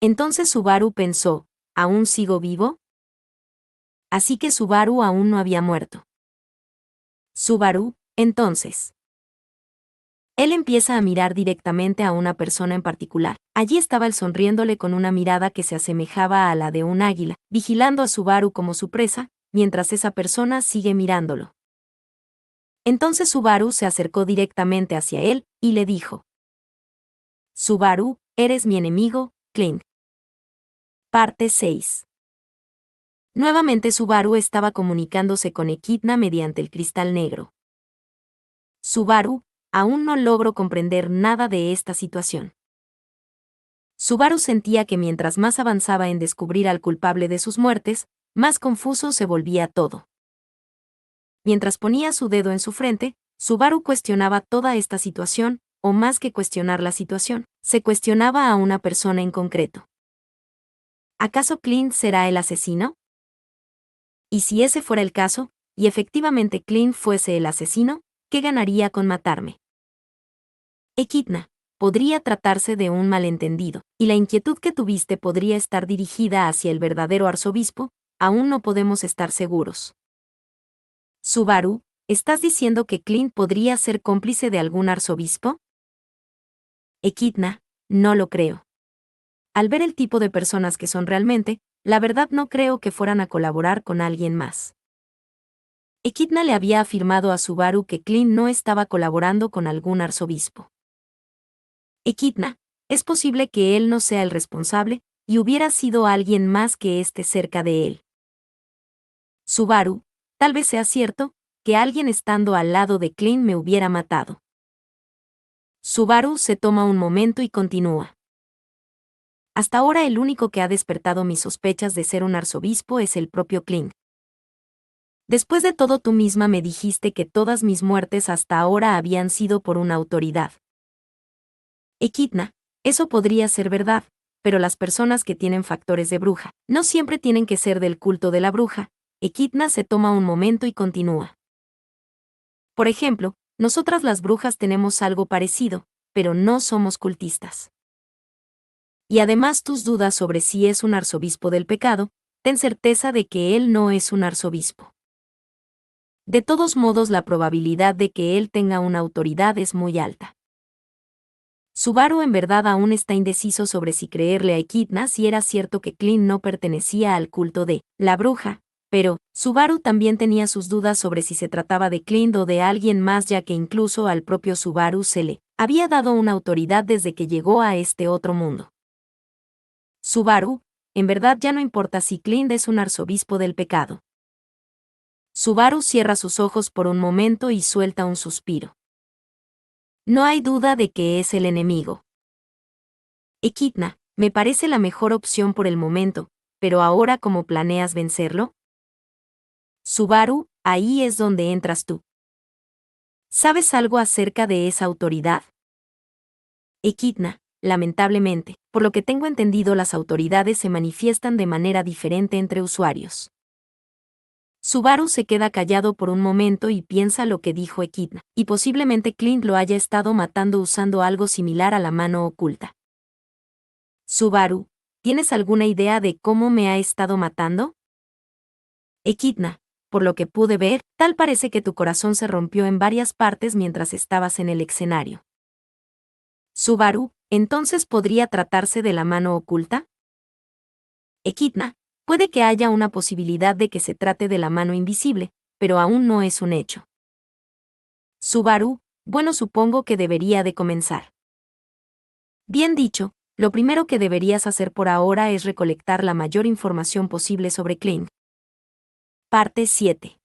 Entonces Subaru pensó, ¿aún sigo vivo? Así que Subaru aún no había muerto. Subaru, entonces. Él empieza a mirar directamente a una persona en particular. Allí estaba él sonriéndole con una mirada que se asemejaba a la de un águila, vigilando a Subaru como su presa, mientras esa persona sigue mirándolo. Entonces Subaru se acercó directamente hacia él y le dijo: Subaru, eres mi enemigo, Clint. Parte 6. Nuevamente Subaru estaba comunicándose con Equidna mediante el cristal negro. Subaru, aún no logro comprender nada de esta situación. Subaru sentía que mientras más avanzaba en descubrir al culpable de sus muertes, más confuso se volvía todo. Mientras ponía su dedo en su frente, Subaru cuestionaba toda esta situación, o más que cuestionar la situación, se cuestionaba a una persona en concreto. ¿Acaso Clint será el asesino? Y si ese fuera el caso, y efectivamente Clint fuese el asesino, ¿qué ganaría con matarme? Equidna, podría tratarse de un malentendido, y la inquietud que tuviste podría estar dirigida hacia el verdadero arzobispo, aún no podemos estar seguros. Subaru, ¿estás diciendo que Clint podría ser cómplice de algún arzobispo? Equidna, no lo creo. Al ver el tipo de personas que son realmente, la verdad no creo que fueran a colaborar con alguien más. Equidna le había afirmado a Subaru que Clint no estaba colaborando con algún arzobispo. Equidna, es posible que él no sea el responsable, y hubiera sido alguien más que esté cerca de él. Subaru, tal vez sea cierto, que alguien estando al lado de Clint me hubiera matado. Subaru se toma un momento y continúa. Hasta ahora el único que ha despertado mis sospechas de ser un arzobispo es el propio Clint. Después de todo tú misma me dijiste que todas mis muertes hasta ahora habían sido por una autoridad. Equidna, eso podría ser verdad, pero las personas que tienen factores de bruja no siempre tienen que ser del culto de la bruja. Equidna se toma un momento y continúa. Por ejemplo, nosotras las brujas tenemos algo parecido, pero no somos cultistas. Y además tus dudas sobre si es un arzobispo del pecado, ten certeza de que él no es un arzobispo. De todos modos, la probabilidad de que él tenga una autoridad es muy alta. Subaru en verdad aún está indeciso sobre si creerle a Equidna si era cierto que Clint no pertenecía al culto de la bruja, Pero, Subaru también tenía sus dudas sobre si se trataba de Clint o de alguien más, ya que incluso al propio Subaru se le había dado una autoridad desde que llegó a este otro mundo. Subaru, en verdad ya no importa si Clint es un arzobispo del pecado. Subaru cierra sus ojos por un momento y suelta un suspiro. No hay duda de que es el enemigo. Echidna, me parece la mejor opción por el momento, pero ahora ¿cómo planeas vencerlo? Subaru, ahí es donde entras tú. ¿Sabes algo acerca de esa autoridad? Echidna, lamentablemente, por lo que tengo entendido, las autoridades se manifiestan de manera diferente entre usuarios. Subaru se queda callado por un momento y piensa lo que dijo Echidna, y posiblemente Clint lo haya estado matando usando algo similar a la mano oculta. Subaru, ¿tienes alguna idea de cómo me ha estado matando? Echidna, por lo que pude ver, tal parece que tu corazón se rompió en varias partes mientras estabas en el escenario. Subaru, ¿entonces podría tratarse de la mano oculta? Echidna, puede que haya una posibilidad de que se trate de la mano invisible, pero aún no es un hecho. Subaru, bueno, supongo que debería de comenzar. Bien dicho, lo primero que deberías hacer por ahora es recolectar la mayor información posible sobre Clint. Parte 7.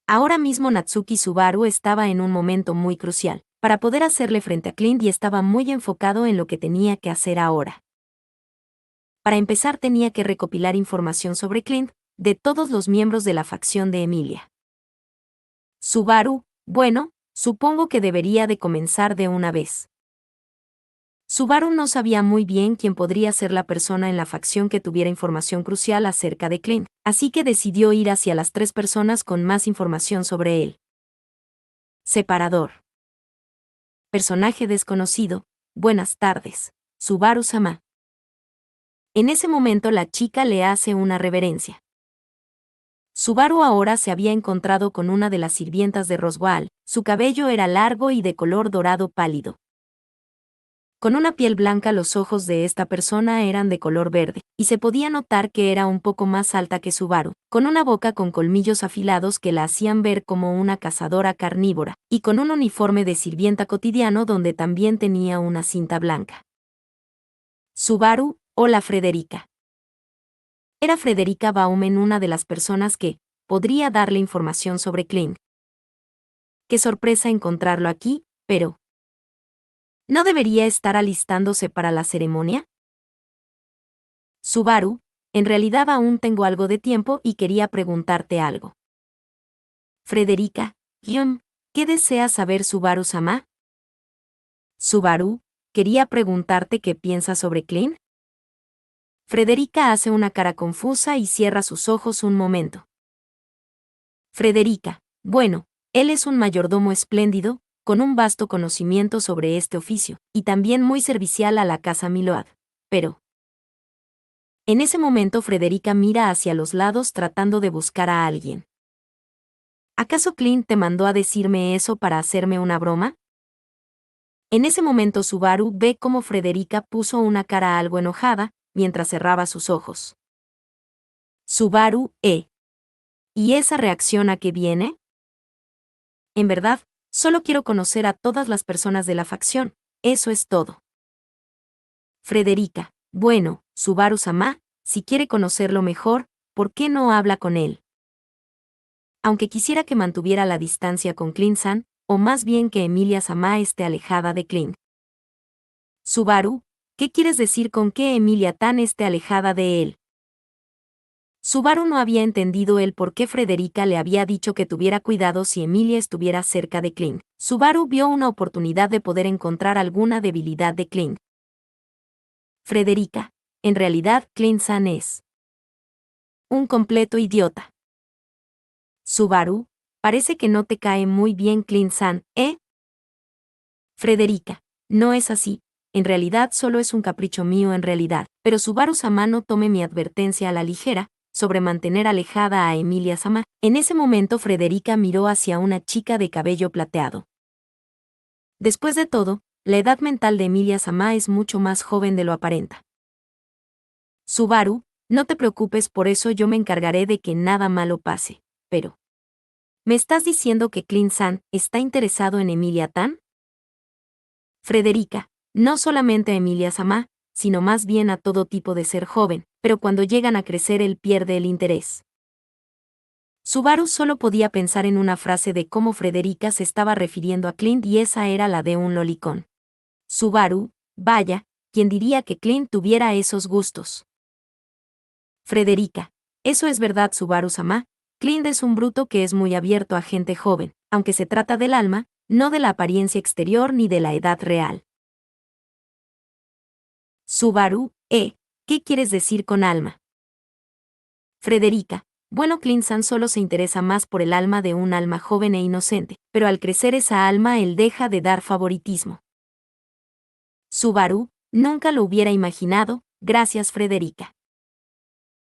Ahora mismo Natsuki Subaru estaba en un momento muy crucial para poder hacerle frente a Clint y estaba muy enfocado en lo que tenía que hacer ahora. Para empezar tenía que recopilar información sobre Clint de todos los miembros de la facción de Emilia. Subaru, bueno, supongo que debería de comenzar de una vez. Subaru no sabía muy bien quién podría ser la persona en la facción que tuviera información crucial acerca de Clint, así que decidió ir hacia las 3 personas con más información sobre él. Separador. Personaje desconocido, buenas tardes, Subaru-sama. En ese momento la chica le hace una reverencia. Subaru ahora se había encontrado con una de las sirvientas de Roswell, su cabello era largo y de color dorado pálido. Con una piel blanca, los ojos de esta persona eran de color verde, y se podía notar que era un poco más alta que Subaru, con una boca con colmillos afilados que la hacían ver como una cazadora carnívora, y con un uniforme de sirvienta cotidiano donde también tenía una cinta blanca. Subaru, hola Frederica. Era Frederica Baumen una de las personas que podría darle información sobre Clint. Qué sorpresa encontrarlo aquí, pero ¿no debería estar alistándose para la ceremonia? Subaru, en realidad aún tengo algo de tiempo y quería preguntarte algo. Frederica, ¿qué deseas saber, Subaru-sama? Subaru, quería preguntarte qué piensas sobre Clint. Frederica hace una cara confusa y cierra sus ojos un momento. Frederica, bueno, él es un mayordomo espléndido, con un vasto conocimiento sobre este oficio, y también muy servicial a la casa Miload. Pero en ese momento Frederica mira hacia los lados tratando de buscar a alguien. ¿Acaso Clint te mandó a decirme eso para hacerme una broma? En ese momento Subaru ve cómo Frederica puso una cara algo enojada, mientras cerraba sus ojos. Subaru, ¿y esa reacción a qué viene? En verdad, solo quiero conocer a todas las personas de la facción, eso es todo. Frederica, bueno, Subaru-sama, si quiere conocerlo mejor, ¿por qué no habla con él? Aunque quisiera que mantuviera la distancia con Clint-san, o más bien que Emilia-sama esté alejada de Clint. Subaru, ¿qué quieres decir con que Emilia-tan esté alejada de él? Subaru no había entendido el por qué Frederica le había dicho que tuviera cuidado si Emilia estuviera cerca de Clint. Subaru vio una oportunidad de poder encontrar alguna debilidad de Clint. Frederica, en realidad Clint-san es un completo idiota. Subaru, parece que no te cae muy bien Clint-san, ¿eh? Frederica, no es así, en realidad solo es un capricho mío en realidad, pero Subaru-sama no tome mi advertencia a la ligera, sobre mantener alejada a Emilia-sama. En ese momento Frederica miró hacia una chica de cabello plateado. Después de todo, la edad mental de Emilia-sama es mucho más joven de lo aparenta. Subaru, no te preocupes, por eso yo me encargaré de que nada malo pase. Pero, ¿me estás diciendo que Clint-san está interesado en Emilia Tan? Frederica, no solamente a Emilia-sama, sino más bien a todo tipo de ser joven, pero cuando llegan a crecer él pierde el interés. Subaru solo podía pensar en una frase de cómo Frederica se estaba refiriendo a Clint y esa era la de un lolicón. Subaru, vaya, ¿quién diría que Clint tuviera esos gustos? Frederica, eso es verdad, Subaru-sama, Clint es un bruto que es muy abierto a gente joven, aunque se trata del alma, no de la apariencia exterior ni de la edad real. Subaru, ¿qué quieres decir con alma? Frederica, bueno, Clint-san solo se interesa más por el alma de un alma joven e inocente, pero al crecer esa alma él deja de dar favoritismo. Subaru, nunca lo hubiera imaginado, gracias Frederica.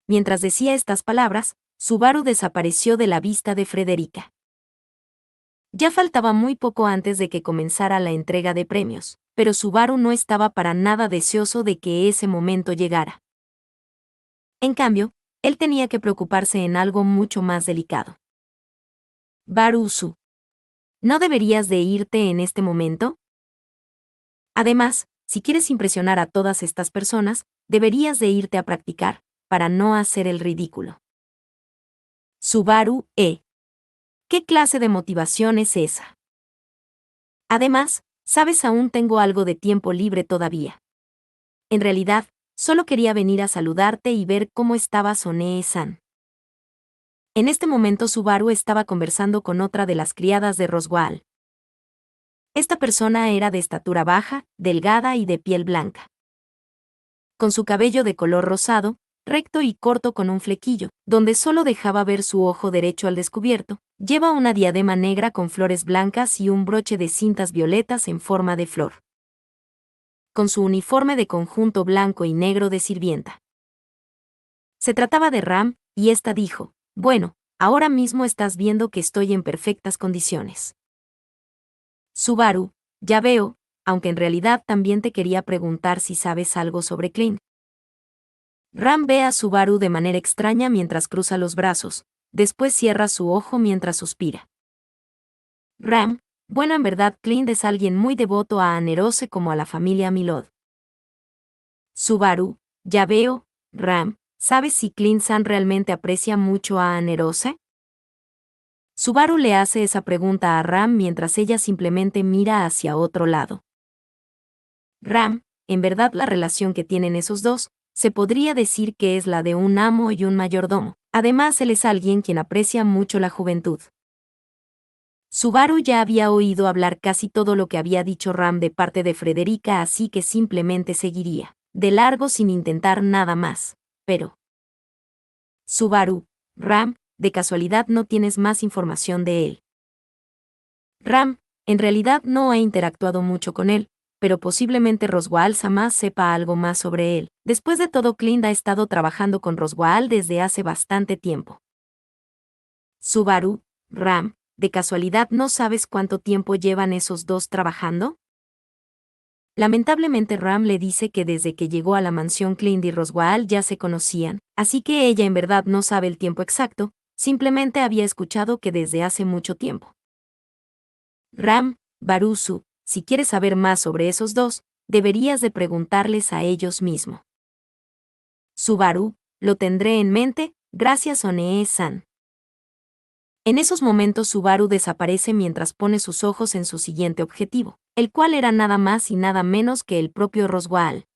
Mientras decía estas palabras, Subaru desapareció de la vista de Frederica. Ya faltaba muy poco antes de que comenzara la entrega de premios, pero Subaru no estaba para nada deseoso de que ese momento llegara. En cambio, él tenía que preocuparse en algo mucho más delicado. Barusu, ¿no deberías de irte en este momento? Además, si quieres impresionar a todas estas personas, deberías de irte a practicar, para no hacer el ridículo. Subaru, ¿qué clase de motivación es esa? Además, sabes, aún tengo algo de tiempo libre todavía. En realidad, solo quería venir a saludarte y ver cómo estaba Sonee-san. En este momento Subaru estaba conversando con otra de las criadas de Roswell. Esta persona era de estatura baja, delgada y de piel blanca. Con su cabello de color rosado, recto y corto con un flequillo, donde solo dejaba ver su ojo derecho al descubierto, lleva una diadema negra con flores blancas y un broche de cintas violetas en forma de flor. Con su uniforme de conjunto blanco y negro de sirvienta. Se trataba de Ram, y ésta dijo, bueno, ahora mismo estás viendo que estoy en perfectas condiciones. Subaru, ya veo, aunque en realidad también te quería preguntar si sabes algo sobre Clint. Ram ve a Subaru de manera extraña mientras cruza los brazos, después cierra su ojo mientras suspira. Ram, bueno, en verdad Clint es alguien muy devoto a Anerose como a la familia Milod. Subaru, ya veo, Ram, ¿sabes si Clint-san realmente aprecia mucho a Anerose? Subaru le hace esa pregunta a Ram mientras ella simplemente mira hacia otro lado. Ram, en verdad la relación que tienen esos dos, se podría decir que es la de un amo y un mayordomo. Además, él es alguien quien aprecia mucho la juventud. Subaru ya había oído hablar casi todo lo que había dicho Ram de parte de Frederica, así que simplemente seguiría, de largo sin intentar nada más. Pero... Subaru, Ram, de casualidad no tienes más información de él. Ram, en realidad no he interactuado mucho con él, pero posiblemente Roswell-sama sepa algo más sobre él. Después de todo, Clint ha estado trabajando con Roswell desde hace bastante tiempo. Subaru, Ram, ¿de casualidad no sabes cuánto tiempo llevan esos dos trabajando? Lamentablemente Ram le dice que desde que llegó a la mansión Clint y Roswell ya se conocían, así que ella en verdad no sabe el tiempo exacto, simplemente había escuchado que desde hace mucho tiempo. Ram, Barusu, si quieres saber más sobre esos dos, deberías de preguntarles a ellos mismos. Subaru, lo tendré en mente, gracias Onee-san. En esos momentos Subaru desaparece mientras pone sus ojos en su siguiente objetivo, el cual era nada más y nada menos que el propio Roswell.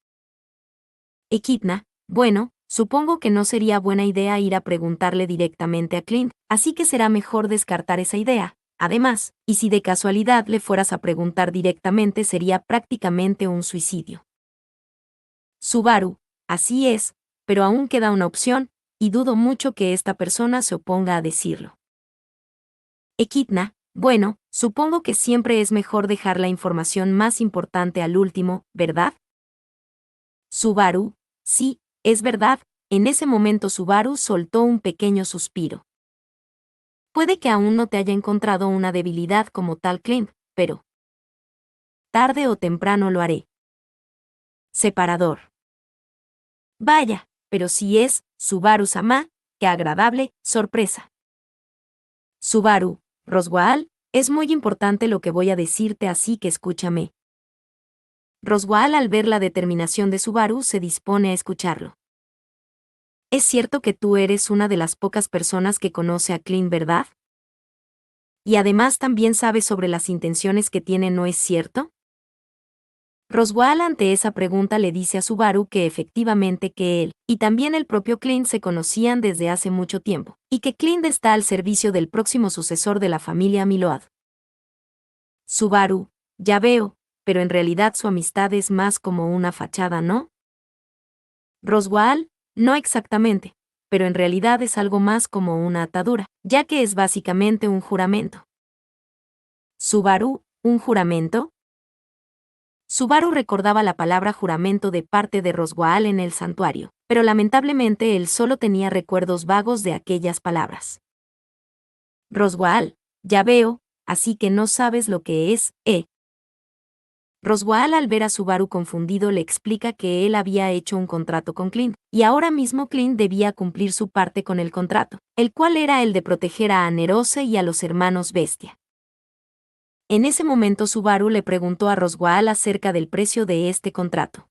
Echidna, bueno, supongo que no sería buena idea ir a preguntarle directamente a Clint, así que será mejor descartar esa idea. Además, y si de casualidad le fueras a preguntar directamente sería prácticamente un suicidio. Subaru, así es, pero aún queda una opción, y dudo mucho que esta persona se oponga a decirlo. Echidna, bueno, supongo que siempre es mejor dejar la información más importante al último, ¿verdad? Subaru, sí, es verdad, en ese momento Subaru soltó un pequeño suspiro. Puede que aún no te haya encontrado una debilidad como tal Clint, pero tarde o temprano lo haré. Separador. Vaya, pero sí es, Subaru-sama, qué agradable sorpresa. Subaru, Roswaal, es muy importante lo que voy a decirte, así que escúchame. Roswaal, al ver la determinación de Subaru, se dispone a escucharlo. Es cierto que tú eres una de las pocas personas que conoce a Clint, ¿verdad? Y además también sabes sobre las intenciones que tiene, ¿no es cierto? Roswaal ante esa pregunta le dice a Subaru que efectivamente que él y también el propio Clint se conocían desde hace mucho tiempo, y que Clint está al servicio del próximo sucesor de la familia Miload. Subaru, ya veo, pero en realidad su amistad es más como una fachada, ¿no? Roswaal, no exactamente, pero en realidad es algo más como una atadura, ya que es básicamente un juramento. Subaru, ¿un juramento? Subaru recordaba la palabra juramento de parte de Roswaal en el santuario, pero lamentablemente él solo tenía recuerdos vagos de aquellas palabras. Roswaal, ya veo, así que no sabes lo que es, ¿eh? Roswaal, al ver a Subaru confundido, le explica que él había hecho un contrato con Clint, y ahora mismo Clint debía cumplir su parte con el contrato, el cual era el de proteger a Anerose y a los hermanos Bestia. En ese momento Subaru le preguntó a Roswaal acerca del precio de este contrato.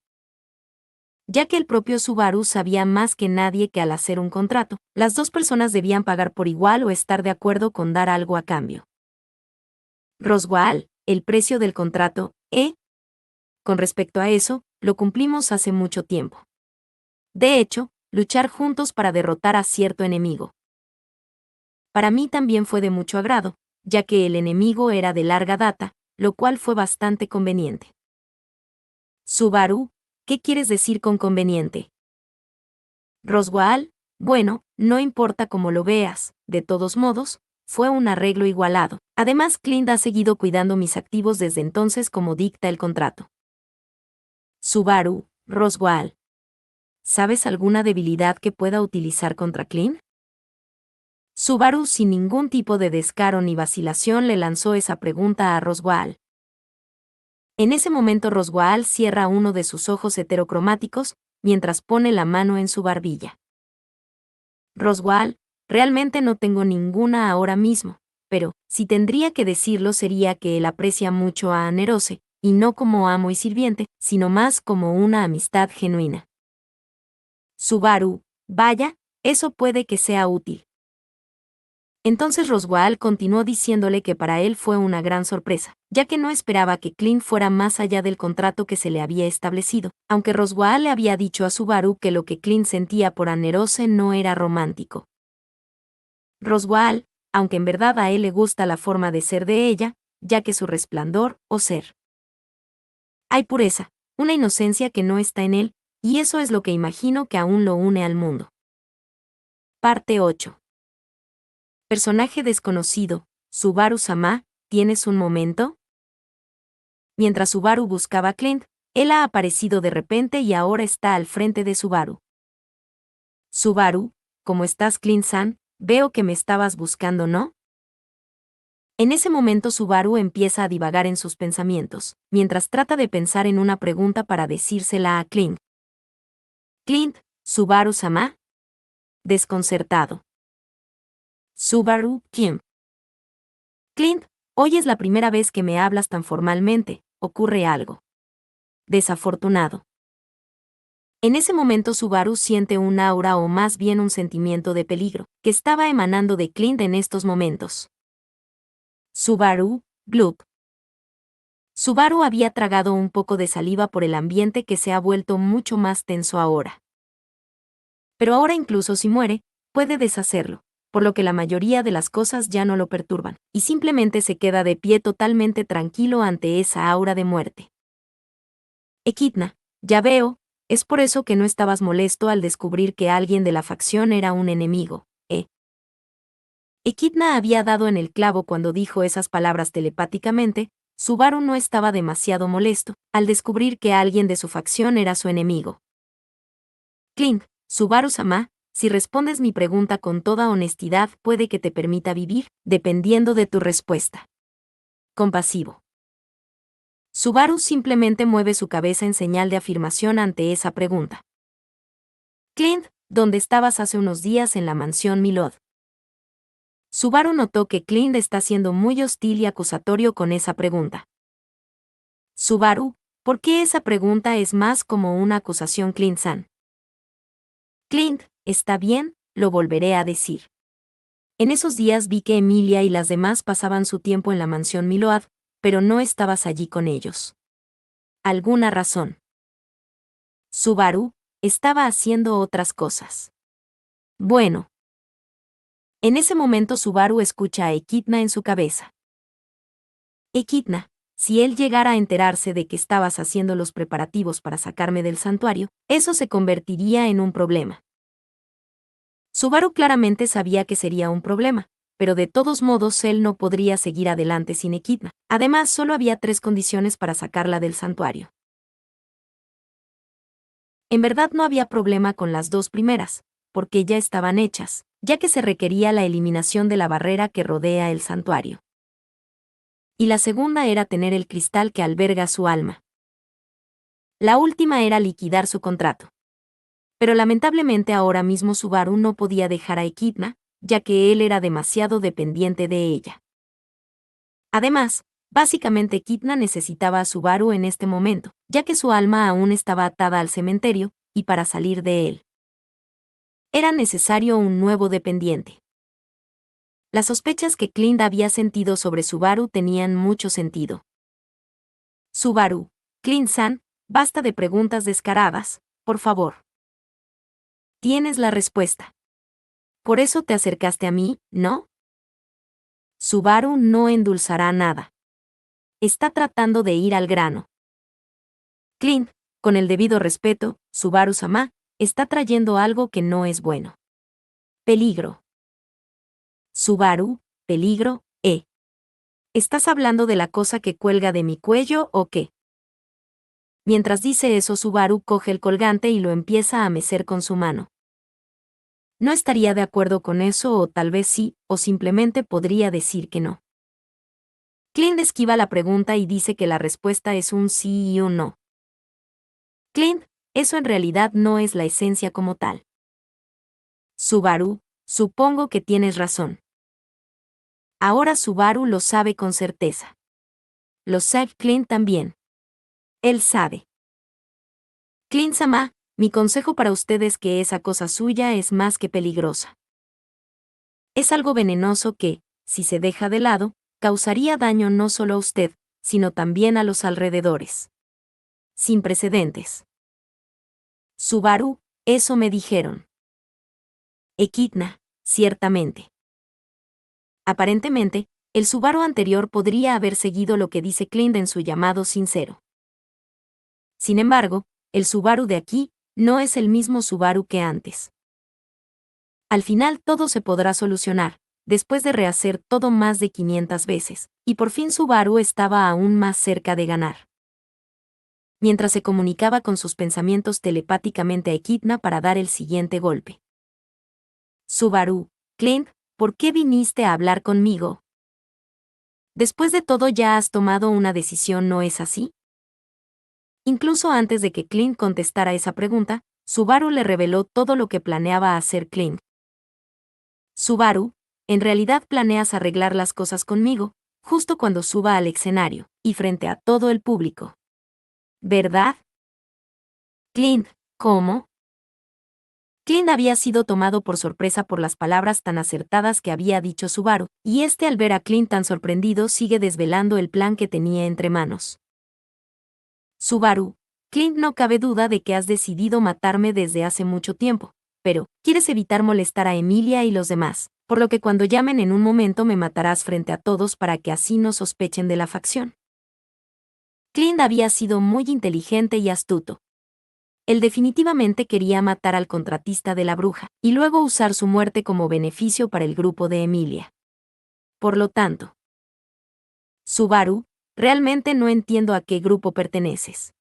Ya que el propio Subaru sabía más que nadie que al hacer un contrato, las dos personas debían pagar por igual o estar de acuerdo con dar algo a cambio. Roswaal, el precio del contrato, Con respecto a eso, lo cumplimos hace mucho tiempo. De hecho, luchar juntos para derrotar a cierto enemigo. Para mí también fue de mucho agrado, ya que el enemigo era de larga data, lo cual fue bastante conveniente. Subaru, ¿qué quieres decir con conveniente? Roswaal, bueno, no importa cómo lo veas, de todos modos, fue un arreglo igualado. Además, Clint ha seguido cuidando mis activos desde entonces como dicta el contrato. Subaru, Roswaal. ¿Sabes alguna debilidad que pueda utilizar contra Clint? Subaru, sin ningún tipo de descaro ni vacilación, le lanzó esa pregunta a Roswaal. En ese momento Roswaal cierra uno de sus ojos heterocromáticos, mientras pone la mano en su barbilla. Roswaal, realmente no tengo ninguna ahora mismo, pero, si tendría que decirlo, sería que él aprecia mucho a Anerose, y no como amo y sirviente, sino más como una amistad genuina. Subaru, vaya, eso puede que sea útil. Entonces Roswaal continuó diciéndole que para él fue una gran sorpresa, ya que no esperaba que Clint fuera más allá del contrato que se le había establecido, aunque Roswaal le había dicho a Subaru que lo que Clint sentía por Anerose no era romántico. Roswaal, aunque en verdad a él le gusta la forma de ser de ella, ya que su resplandor, o ser. Hay pureza, una inocencia que no está en él, y eso es lo que imagino que aún lo une al mundo. Parte 8. Personaje desconocido, Subaru-sama, ¿tienes un momento? Mientras Subaru buscaba a Clint, él ha aparecido de repente y ahora está al frente de Subaru. Subaru, ¿cómo estás, Clint-san? Veo que me estabas buscando, ¿no? En ese momento Subaru empieza a divagar en sus pensamientos, mientras trata de pensar en una pregunta para decírsela a Clint. Clint, Subaru-sama. Desconcertado. Subaru, Kim. Clint, hoy es la primera vez que me hablas tan formalmente, ¿ocurre algo? Desafortunado. En ese momento Subaru siente un aura o más bien un sentimiento de peligro, que estaba emanando de Clint en estos momentos. Subaru, Gloop. Subaru había tragado un poco de saliva por el ambiente que se ha vuelto mucho más tenso ahora. Pero ahora incluso si muere, puede deshacerlo, por lo que la mayoría de las cosas ya no lo perturban, y simplemente se queda de pie totalmente tranquilo ante esa aura de muerte. Equidna, ya veo, es por eso que no estabas molesto al descubrir que alguien de la facción era un enemigo, ¿eh? Equidna había dado en el clavo cuando dijo esas palabras telepáticamente. Subaru no estaba demasiado molesto al descubrir que alguien de su facción era su enemigo. Clint, Subaru-sama, si respondes mi pregunta con toda honestidad puede que te permita vivir, dependiendo de tu respuesta. Compasivo. Subaru simplemente mueve su cabeza en señal de afirmación ante esa pregunta. Clint, ¿dónde estabas hace unos días en la mansión Milord? Subaru notó que Clint está siendo muy hostil y acusatorio con esa pregunta. Subaru, ¿por qué esa pregunta es más como una acusación, Clint-san? Clint, está bien, lo volveré a decir. En esos días vi que Emilia y las demás pasaban su tiempo en la mansión Milord, pero no estabas allí con ellos. ¿Alguna razón? Subaru, estaba haciendo otras cosas. Bueno. En ese momento Subaru escucha a Echidna en su cabeza. Echidna, si él llegara a enterarse de que estabas haciendo los preparativos para sacarme del santuario, eso se convertiría en un problema. Subaru claramente sabía que sería un problema, pero de todos modos él no podría seguir adelante sin Echidna. Además, solo había 3 condiciones para sacarla del santuario. En verdad no había problema con las 2 primeras, porque ya estaban hechas, ya que se requería la eliminación de la barrera que rodea el santuario. Y la segunda era tener el cristal que alberga su alma. La última era liquidar su contrato. Pero lamentablemente ahora mismo Subaru no podía dejar a Echidna, ya que él era demasiado dependiente de ella. Además, básicamente Echidna necesitaba a Subaru en este momento, ya que su alma aún estaba atada al cementerio, y para salir de él era necesario un nuevo dependiente. Las sospechas que Clint había sentido sobre Subaru tenían mucho sentido. Subaru, Clint-san, basta de preguntas descaradas, por favor. Tienes la respuesta. Por eso te acercaste a mí, ¿no? Subaru no endulzará nada. Está tratando de ir al grano. Clint, con el debido respeto, Subaru-sama, está trayendo algo que no es bueno. Peligro. Subaru, peligro, ¿Estás hablando de la cosa que cuelga de mi cuello o qué? Mientras dice eso, Subaru coge el colgante y lo empieza a mecer con su mano. No estaría de acuerdo con eso, o tal vez sí, o simplemente podría decir que no. Clint esquiva la pregunta y dice que la respuesta es un sí y un no. Clint, eso en realidad no es la esencia como tal. Subaru, supongo que tienes razón. Ahora Subaru lo sabe con certeza. Lo sabe Clint también. Él sabe. Clint-sama, mi consejo para usted es que esa cosa suya es más que peligrosa. Es algo venenoso que, si se deja de lado, causaría daño no solo a usted, sino también a los alrededores. Sin precedentes. Subaru, eso me dijeron. Echidna, ciertamente. Aparentemente, el Subaru anterior podría haber seguido lo que dice Clint en su llamado sincero. Sin embargo, el Subaru de aquí no es el mismo Subaru que antes. Al final todo se podrá solucionar, después de rehacer todo más de 500 veces, y por fin Subaru estaba aún más cerca de ganar. Mientras se comunicaba con sus pensamientos telepáticamente a Echidna para dar el siguiente golpe. Subaru, Clint, ¿por qué viniste a hablar conmigo? Después de todo ya has tomado una decisión, ¿no es así? Incluso antes de que Clint contestara esa pregunta, Subaru le reveló todo lo que planeaba hacer Clint. Subaru, en realidad planeas arreglar las cosas conmigo, justo cuando suba al escenario, y frente a todo el público. ¿Verdad? Clint, ¿cómo? Clint había sido tomado por sorpresa por las palabras tan acertadas que había dicho Subaru, y al ver a Clint tan sorprendido sigue desvelando el plan que tenía entre manos. Subaru, Clint, no cabe duda de que has decidido matarme desde hace mucho tiempo, pero quieres evitar molestar a Emilia y los demás, por lo que cuando llamen en un momento me matarás frente a todos para que así no sospechen de la facción. Clint había sido muy inteligente y astuto. Él definitivamente quería matar al contratista de la bruja, y luego usar su muerte como beneficio para el grupo de Emilia. Por lo tanto, Subaru, realmente no entiendo a qué grupo perteneces.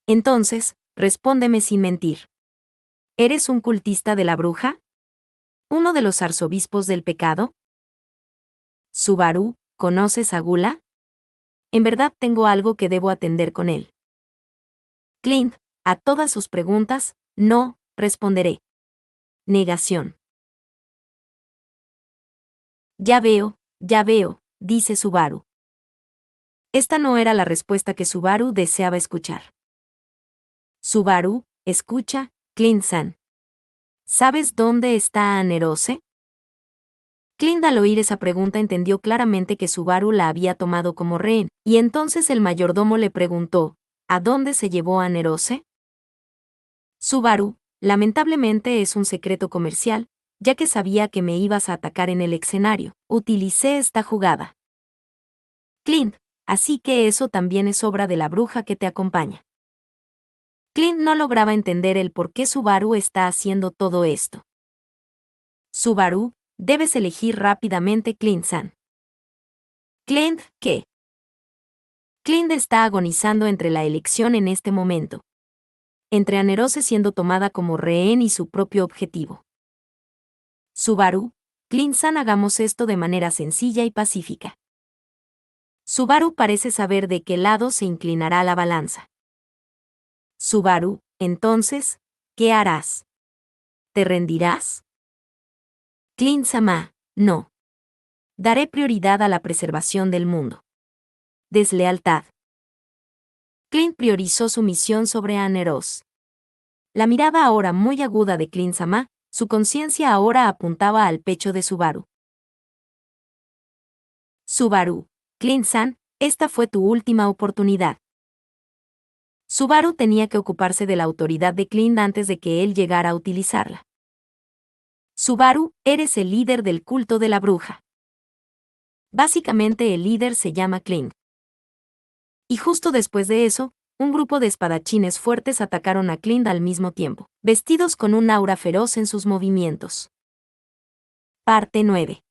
Entonces, respóndeme sin mentir. ¿Eres un cultista de la bruja? ¿Uno de los arzobispos del pecado? Subaru, ¿conoces a Gula? En verdad tengo algo que debo atender con él. Clint, a todas sus preguntas, no, responderé. Negación. Ya veo, dice Subaru. Esta no era la respuesta que Subaru deseaba escuchar. Subaru, escucha, Clint-san. ¿Sabes dónde está Anerose? Clint al oír esa pregunta entendió claramente que Subaru la había tomado como rehén, y entonces el mayordomo le preguntó, ¿a dónde se llevó a Nerose? Subaru, lamentablemente es un secreto comercial, ya que sabía que me ibas a atacar en el escenario, utilicé esta jugada. Clint, así que eso también es obra de la bruja que te acompaña. Clint no lograba entender el por qué Subaru está haciendo todo esto. Subaru, debes elegir rápidamente Clint-san. Clint, ¿qué? Clint está agonizando entre la elección en este momento. Entre Anerose siendo tomada como rehén y su propio objetivo. Subaru, Clint-san, hagamos esto de manera sencilla y pacífica. Subaru parece saber de qué lado se inclinará la balanza. Subaru, entonces, ¿qué harás? ¿Te rendirás? Clint-sama, no. Daré prioridad a la preservación del mundo. Deslealtad. Clint priorizó su misión sobre Aneros. La mirada ahora muy aguda de Clint-sama, su conciencia ahora apuntaba al pecho de Subaru. Subaru, Clint-san, esta fue tu última oportunidad. Subaru tenía que ocuparse de la autoridad de Clint antes de que él llegara a utilizarla. Subaru, eres el líder del culto de la bruja. Básicamente el líder se llama Clint. Y justo después de eso, un grupo de espadachines fuertes atacaron a Clint al mismo tiempo, vestidos con un aura feroz en sus movimientos. Parte 9.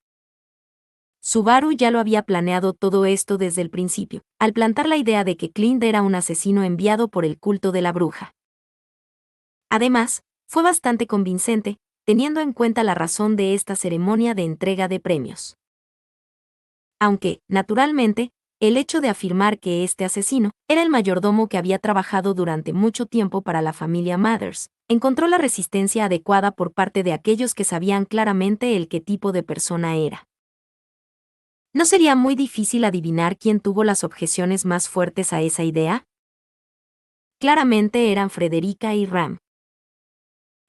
Subaru ya lo había planeado todo esto desde el principio, al plantar la idea de que Clint era un asesino enviado por el culto de la bruja. Además, fue bastante convincente, teniendo en cuenta la razón de esta ceremonia de entrega de premios. Aunque, naturalmente, el hecho de afirmar que este asesino era el mayordomo que había trabajado durante mucho tiempo para la familia Mathers, encontró la resistencia adecuada por parte de aquellos que sabían claramente el qué tipo de persona era. ¿No sería muy difícil adivinar quién tuvo las objeciones más fuertes a esa idea? Claramente eran Frederica y Ram.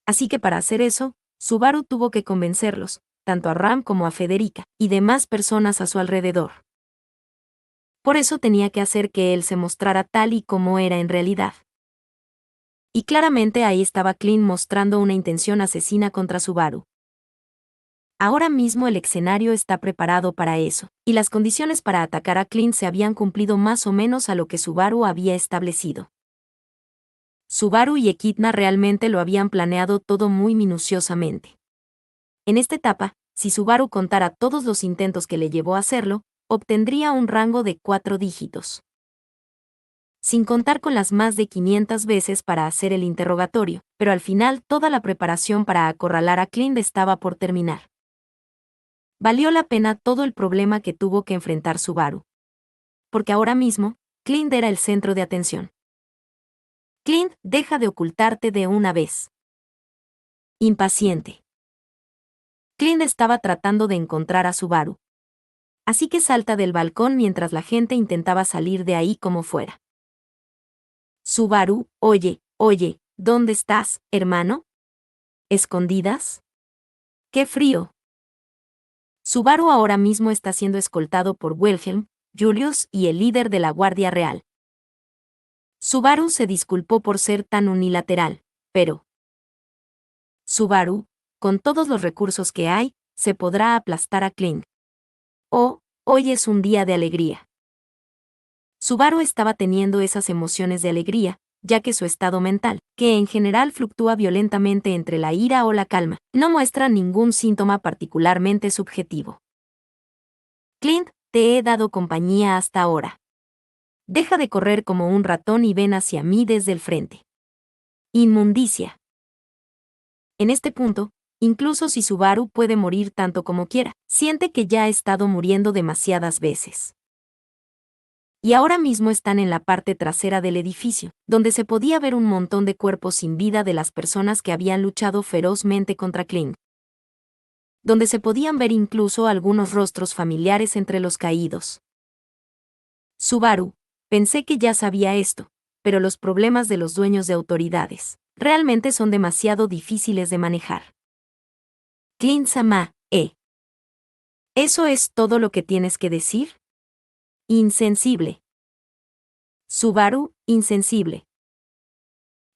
Así que para hacer eso, Subaru tuvo que convencerlos, tanto a Ram como a Federica, y demás personas a su alrededor. Por eso tenía que hacer que él se mostrara tal y como era en realidad. Y claramente ahí estaba Clint mostrando una intención asesina contra Subaru. Ahora mismo el escenario está preparado para eso, y las condiciones para atacar a Clint se habían cumplido más o menos a lo que Subaru había establecido. Subaru y Echidna realmente lo habían planeado todo muy minuciosamente. En esta etapa, si Subaru contara todos los intentos que le llevó a hacerlo, obtendría un rango de 4 dígitos. Sin contar con las más de 500 veces para hacer el interrogatorio, pero al final toda la preparación para acorralar a Clint estaba por terminar. Valió la pena todo el problema que tuvo que enfrentar Subaru. Porque ahora mismo, Clint era el centro de atención. Clint, deja de ocultarte de una vez. Impaciente. Clint estaba tratando de encontrar a Subaru. Así que salta del balcón mientras la gente intentaba salir de ahí como fuera. Subaru, oye, ¿dónde estás, hermano? ¿Escondidas? ¡Qué frío! Subaru ahora mismo está siendo escoltado por Wilhelm, Julius y el líder de la Guardia Real. Subaru se disculpó por ser tan unilateral, pero... Subaru, con todos los recursos que hay, se podrá aplastar a Clint. Oh, hoy es un día de alegría. Subaru estaba teniendo esas emociones de alegría, ya que su estado mental, que en general fluctúa violentamente entre la ira o la calma, no muestra ningún síntoma particularmente subjetivo. Clint, te he dado compañía hasta ahora. Deja de correr como un ratón y ven hacia mí desde el frente. Inmundicia. En este punto, incluso si Subaru puede morir tanto como quiera, siente que ya ha estado muriendo demasiadas veces. Y ahora mismo están en la parte trasera del edificio, donde se podía ver un montón de cuerpos sin vida de las personas que habían luchado ferozmente contra Kling. Donde se podían ver incluso algunos rostros familiares entre los caídos. Subaru, pensé que ya sabía esto, pero los problemas de los dueños de autoridades realmente son demasiado difíciles de manejar. Clint-sama, ¿eso es todo lo que tienes que decir? Insensible. Subaru, insensible.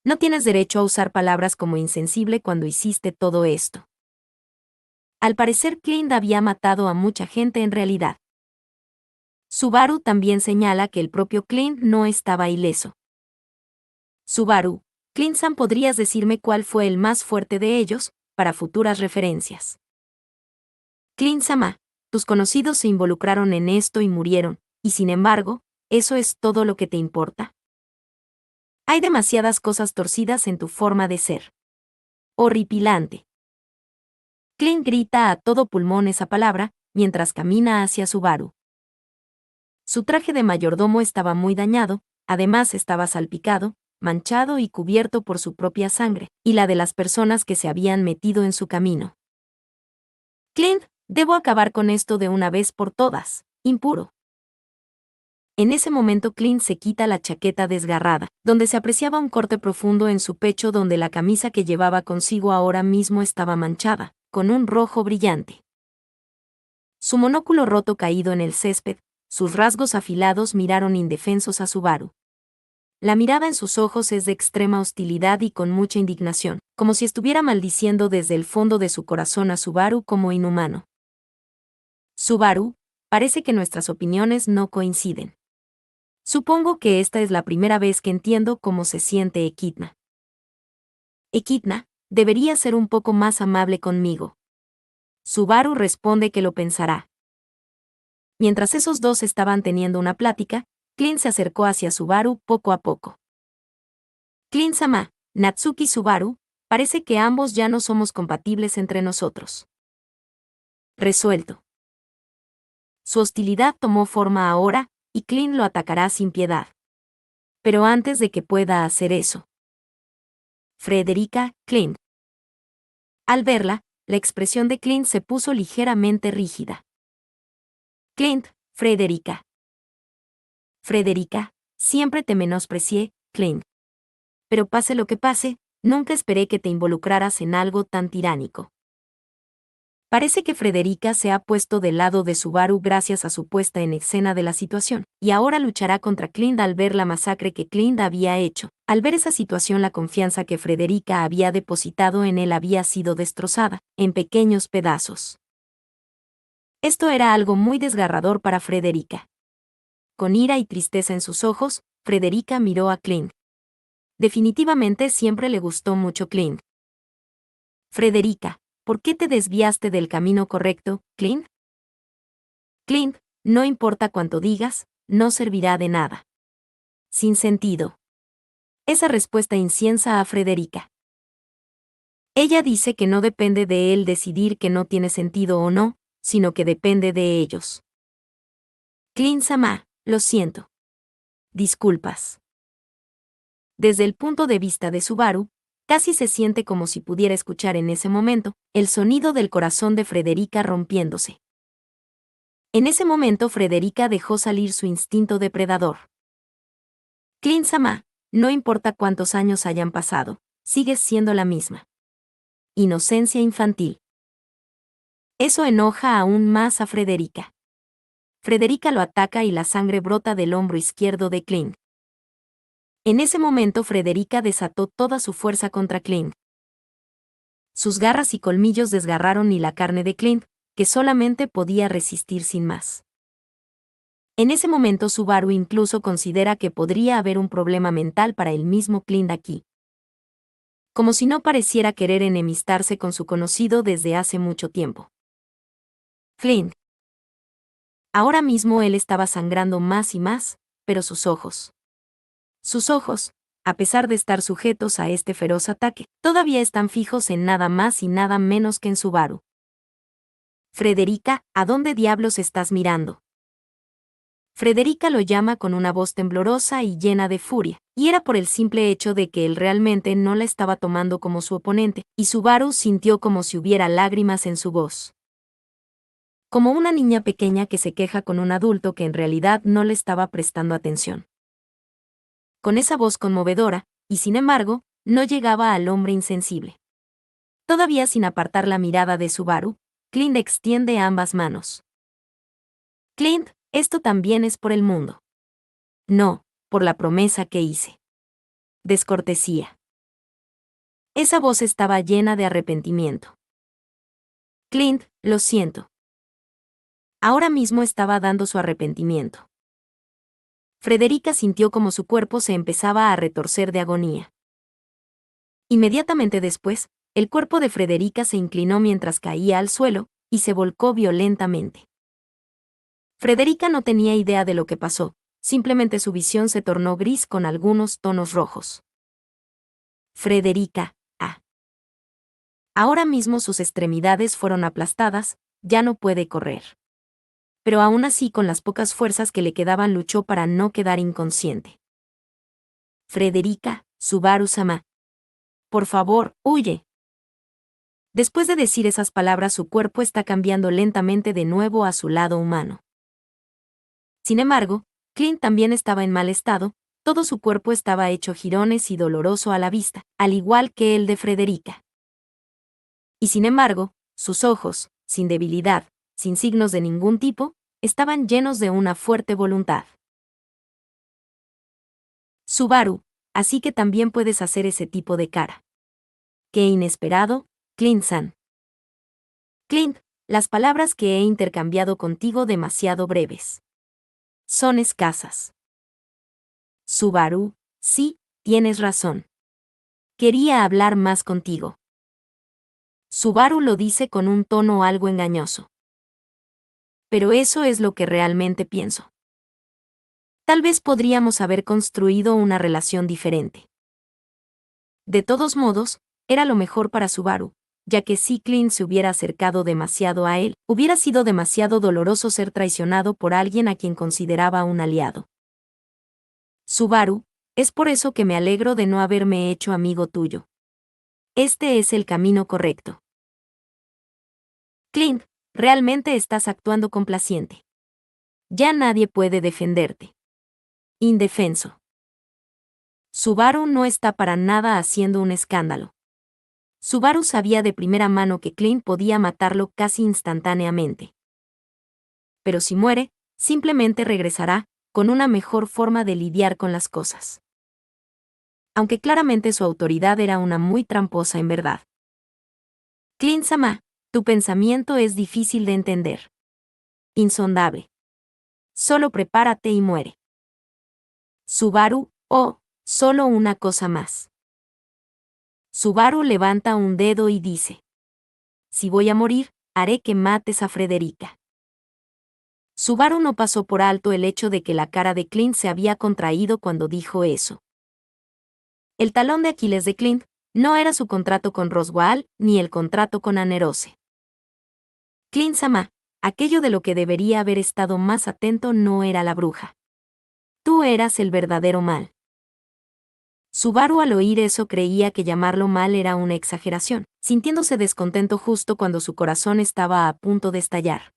No tienes derecho a usar palabras como insensible cuando hiciste todo esto. Al parecer Clint había matado a mucha gente en realidad. Subaru también señala que el propio Clint no estaba ileso. Subaru, Clint-san, ¿podrías decirme cuál fue el más fuerte de ellos, para futuras referencias? Clint-sama, tus conocidos se involucraron en esto y murieron, y sin embargo, ¿eso es todo lo que te importa? Hay demasiadas cosas torcidas en tu forma de ser. Horripilante. Clint grita a todo pulmón esa palabra, mientras camina hacia Subaru. Su traje de mayordomo estaba muy dañado, además estaba salpicado, manchado y cubierto por su propia sangre, y la de las personas que se habían metido en su camino. Clint, debo acabar con esto de una vez por todas, impuro. En ese momento Clint se quita la chaqueta desgarrada, donde se apreciaba un corte profundo en su pecho donde la camisa que llevaba consigo ahora mismo estaba manchada, con un rojo brillante. Su monóculo roto caído en el césped, sus rasgos afilados miraron indefensos a Subaru. La mirada en sus ojos es de extrema hostilidad y con mucha indignación, como si estuviera maldiciendo desde el fondo de su corazón a Subaru como inhumano. Subaru, parece que nuestras opiniones no coinciden. Supongo que esta es la primera vez que entiendo cómo se siente Echidna. Echidna, debería ser un poco más amable conmigo. Subaru responde que lo pensará. Mientras esos dos estaban teniendo una plática, Clint se acercó hacia Subaru poco a poco. Clint-sama, Natsuki Subaru, parece que ambos ya no somos compatibles entre nosotros. Resuelto. Su hostilidad tomó forma ahora, y Clint lo atacará sin piedad. Pero antes de que pueda hacer eso. Frederica, Clint. Al verla, la expresión de Clint se puso ligeramente rígida. Clint, Frederica. Frederica, siempre te menosprecié, Clint. Pero pase lo que pase, nunca esperé que te involucraras en algo tan tiránico. Parece que Frederica se ha puesto del lado de Subaru gracias a su puesta en escena de la situación, y ahora luchará contra Clint al ver la masacre que Clint había hecho. Al ver esa situación, la confianza que Frederica había depositado en él había sido destrozada, en pequeños pedazos. Esto era algo muy desgarrador para Frederica. Con ira y tristeza en sus ojos, Frederica miró a Clint. Definitivamente siempre le gustó mucho Clint. Frederica, ¿por qué te desviaste del camino correcto, Clint? Clint, no importa cuánto digas, no servirá de nada. Sin sentido. Esa respuesta inciensa a Frederica. Ella dice que no depende de él decidir que no tiene sentido o no, sino que depende de ellos. Clint-sama, lo siento. Disculpas. Desde el punto de vista de Subaru, casi se siente como si pudiera escuchar en ese momento el sonido del corazón de Frederica rompiéndose. En ese momento Frederica dejó salir su instinto depredador. Clint-sama, no importa cuántos años hayan pasado, sigues siendo la misma. Inocencia infantil. Eso enoja aún más a Frederica. Frederica lo ataca y la sangre brota del hombro izquierdo de Clint. En ese momento Frederica desató toda su fuerza contra Clint. Sus garras y colmillos desgarraron y la carne de Clint, que solamente podía resistir sin más. En ese momento Subaru incluso considera que podría haber un problema mental para el mismo Clint aquí. Como si no pareciera querer enemistarse con su conocido desde hace mucho tiempo. Clint. Ahora mismo él estaba sangrando más y más, pero sus ojos, a pesar de estar sujetos a este feroz ataque, todavía están fijos en nada más y nada menos que en Subaru. Frederica, ¿a dónde diablos estás mirando? Frederica lo llama con una voz temblorosa y llena de furia, y era por el simple hecho de que él realmente no la estaba tomando como su oponente, y Subaru sintió como si hubiera lágrimas en su voz. Como una niña pequeña que se queja con un adulto que en realidad no le estaba prestando atención. Con esa voz conmovedora, y sin embargo, no llegaba al hombre insensible. Todavía sin apartar la mirada de Subaru, Clint extiende ambas manos. Clint, esto también es por el mundo. No, por la promesa que hice. Descortesía. Esa voz estaba llena de arrepentimiento. Clint, lo siento. Ahora mismo estaba dando su arrepentimiento. Frederica sintió como su cuerpo se empezaba a retorcer de agonía. Inmediatamente después, el cuerpo de Frederica se inclinó mientras caía al suelo, y se volcó violentamente. Frederica no tenía idea de lo que pasó, simplemente su visión se tornó gris con algunos tonos rojos. Frederica, ah. Ahora mismo sus extremidades fueron aplastadas, ya no puede correr. Pero aún así con las pocas fuerzas que le quedaban luchó para no quedar inconsciente. Frederica, Subaru-sama. Por favor, huye. Después de decir esas palabras su cuerpo está cambiando lentamente de nuevo a su lado humano. Sin embargo, Clint también estaba en mal estado, todo su cuerpo estaba hecho jirones y doloroso a la vista, al igual que el de Frederica. Y sin embargo, sus ojos, sin debilidad, sin signos de ningún tipo, estaban llenos de una fuerte voluntad. Subaru, así que también puedes hacer ese tipo de cara. Qué inesperado, Clint-san. Clint, las palabras que he intercambiado contigo demasiado breves. Son escasas. Subaru, sí, tienes razón. Quería hablar más contigo. Subaru lo dice con un tono algo engañoso. Pero eso es lo que realmente pienso. Tal vez podríamos haber construido una relación diferente. De todos modos, era lo mejor para Subaru, ya que si Clint se hubiera acercado demasiado a él, hubiera sido demasiado doloroso ser traicionado por alguien a quien consideraba un aliado. Subaru, es por eso que me alegro de no haberme hecho amigo tuyo. Este es el camino correcto. Clint, realmente estás actuando complaciente. Ya nadie puede defenderte. Indefenso. Subaru no está para nada haciendo un escándalo. Subaru sabía de primera mano que Clint podía matarlo casi instantáneamente. Pero si muere, simplemente regresará, con una mejor forma de lidiar con las cosas. Aunque claramente su autoridad era una muy tramposa en verdad. Clint-sama, tu pensamiento es difícil de entender. Insondable. Solo prepárate y muere. Subaru, oh, solo una cosa más. Subaru levanta un dedo y dice: si voy a morir, haré que mates a Frederica. Subaru no pasó por alto el hecho de que la cara de Clint se había contraído cuando dijo eso. El talón de Aquiles de Clint no era su contrato con Roswaal ni el contrato con Anerose. Clint-sama, aquello de lo que debería haber estado más atento no era la bruja. Tú eras el verdadero mal. Subaru al oír eso creía que llamarlo mal era una exageración, sintiéndose descontento justo cuando su corazón estaba a punto de estallar.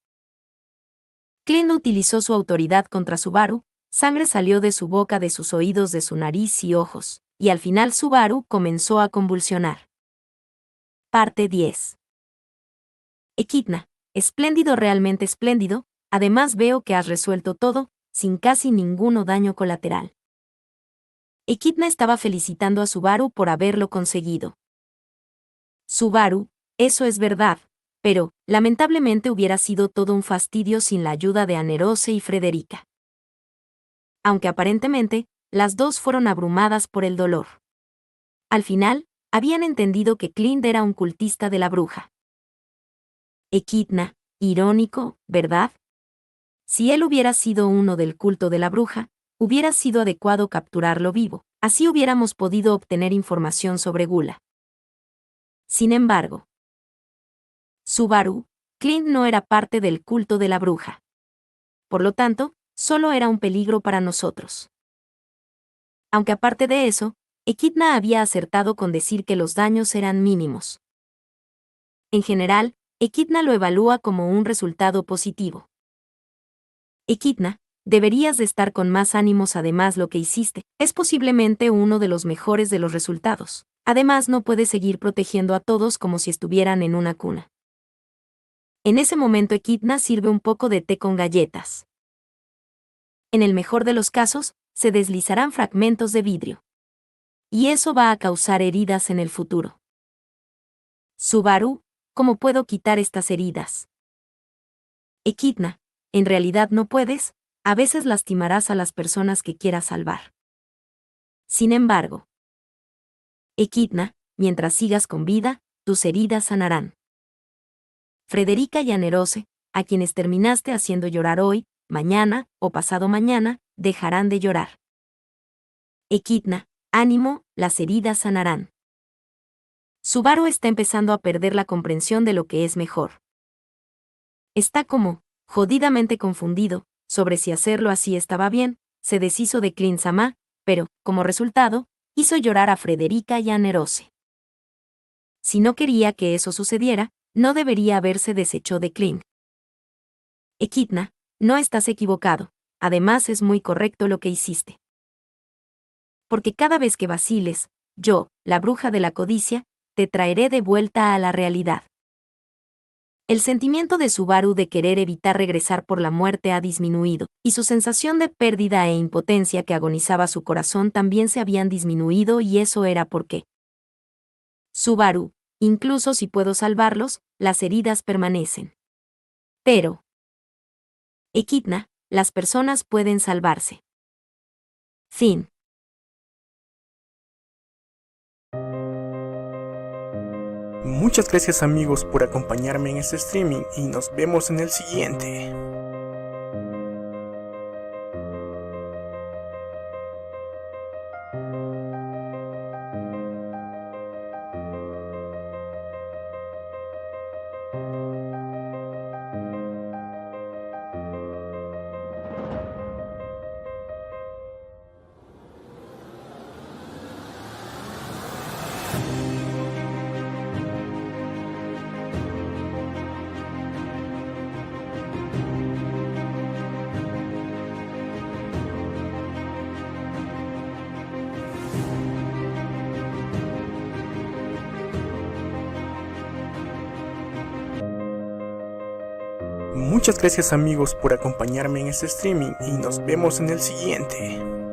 Clint utilizó su autoridad contra Subaru, sangre salió de su boca, de sus oídos, de su nariz y ojos, y al final Subaru comenzó a convulsionar. Parte 10. Echidna, espléndido, realmente espléndido, además veo que has resuelto todo, sin casi ningún daño colateral. Echidna estaba felicitando a Subaru por haberlo conseguido. Subaru, eso es verdad, pero, lamentablemente hubiera sido todo un fastidio sin la ayuda de Anerose y Frederica. Aunque aparentemente, las dos fueron abrumadas por el dolor. Al final, habían entendido que Clint era un cultista de la bruja. Echidna, irónico, ¿verdad? Si él hubiera sido uno del culto de la bruja, hubiera sido adecuado capturarlo vivo, así hubiéramos podido obtener información sobre Gula. Sin embargo, Subaru, Clint no era parte del culto de la bruja. Por lo tanto, solo era un peligro para nosotros. Aunque aparte de eso, Equidna había acertado con decir que los daños eran mínimos. En general, Equidna lo evalúa como un resultado positivo. Equidna, deberías de estar con más ánimos. Además, lo que hiciste es posiblemente uno de los mejores de los resultados. Además, no puedes seguir protegiendo a todos como si estuvieran en una cuna. En ese momento Equidna sirve un poco de té con galletas. En el mejor de los casos, se deslizarán fragmentos de vidrio. Y eso va a causar heridas en el futuro. Subaru, ¿cómo puedo quitar estas heridas? Equidna, en realidad no puedes, a veces lastimarás a las personas que quieras salvar. Sin embargo, Equidna, mientras sigas con vida, tus heridas sanarán. Frederica y Anerose, a quienes terminaste haciendo llorar hoy, mañana o pasado mañana, dejarán de llorar. Equidna, ánimo, las heridas sanarán. Subaru está empezando a perder la comprensión de lo que es mejor. Está como, jodidamente confundido, sobre si hacerlo así estaba bien. Se deshizo de Clint-sama, pero, como resultado, hizo llorar a Frederica y a Anerose. Si no quería que eso sucediera, no debería haberse deshecho de Clint. Equidna, no estás equivocado, además es muy correcto lo que hiciste. Porque cada vez que vaciles, yo, la bruja de la codicia, te traeré de vuelta a la realidad. El sentimiento de Subaru de querer evitar regresar por la muerte ha disminuido, y su sensación de pérdida e impotencia que agonizaba su corazón también se habían disminuido, y eso era porque Subaru, incluso si puedo salvarlos, las heridas permanecen. Pero Equidna, las personas pueden salvarse. Fin. Muchas gracias amigos por acompañarme en este streaming y nos vemos en el siguiente. Muchas gracias amigos por acompañarme en este streaming y nos vemos en el siguiente.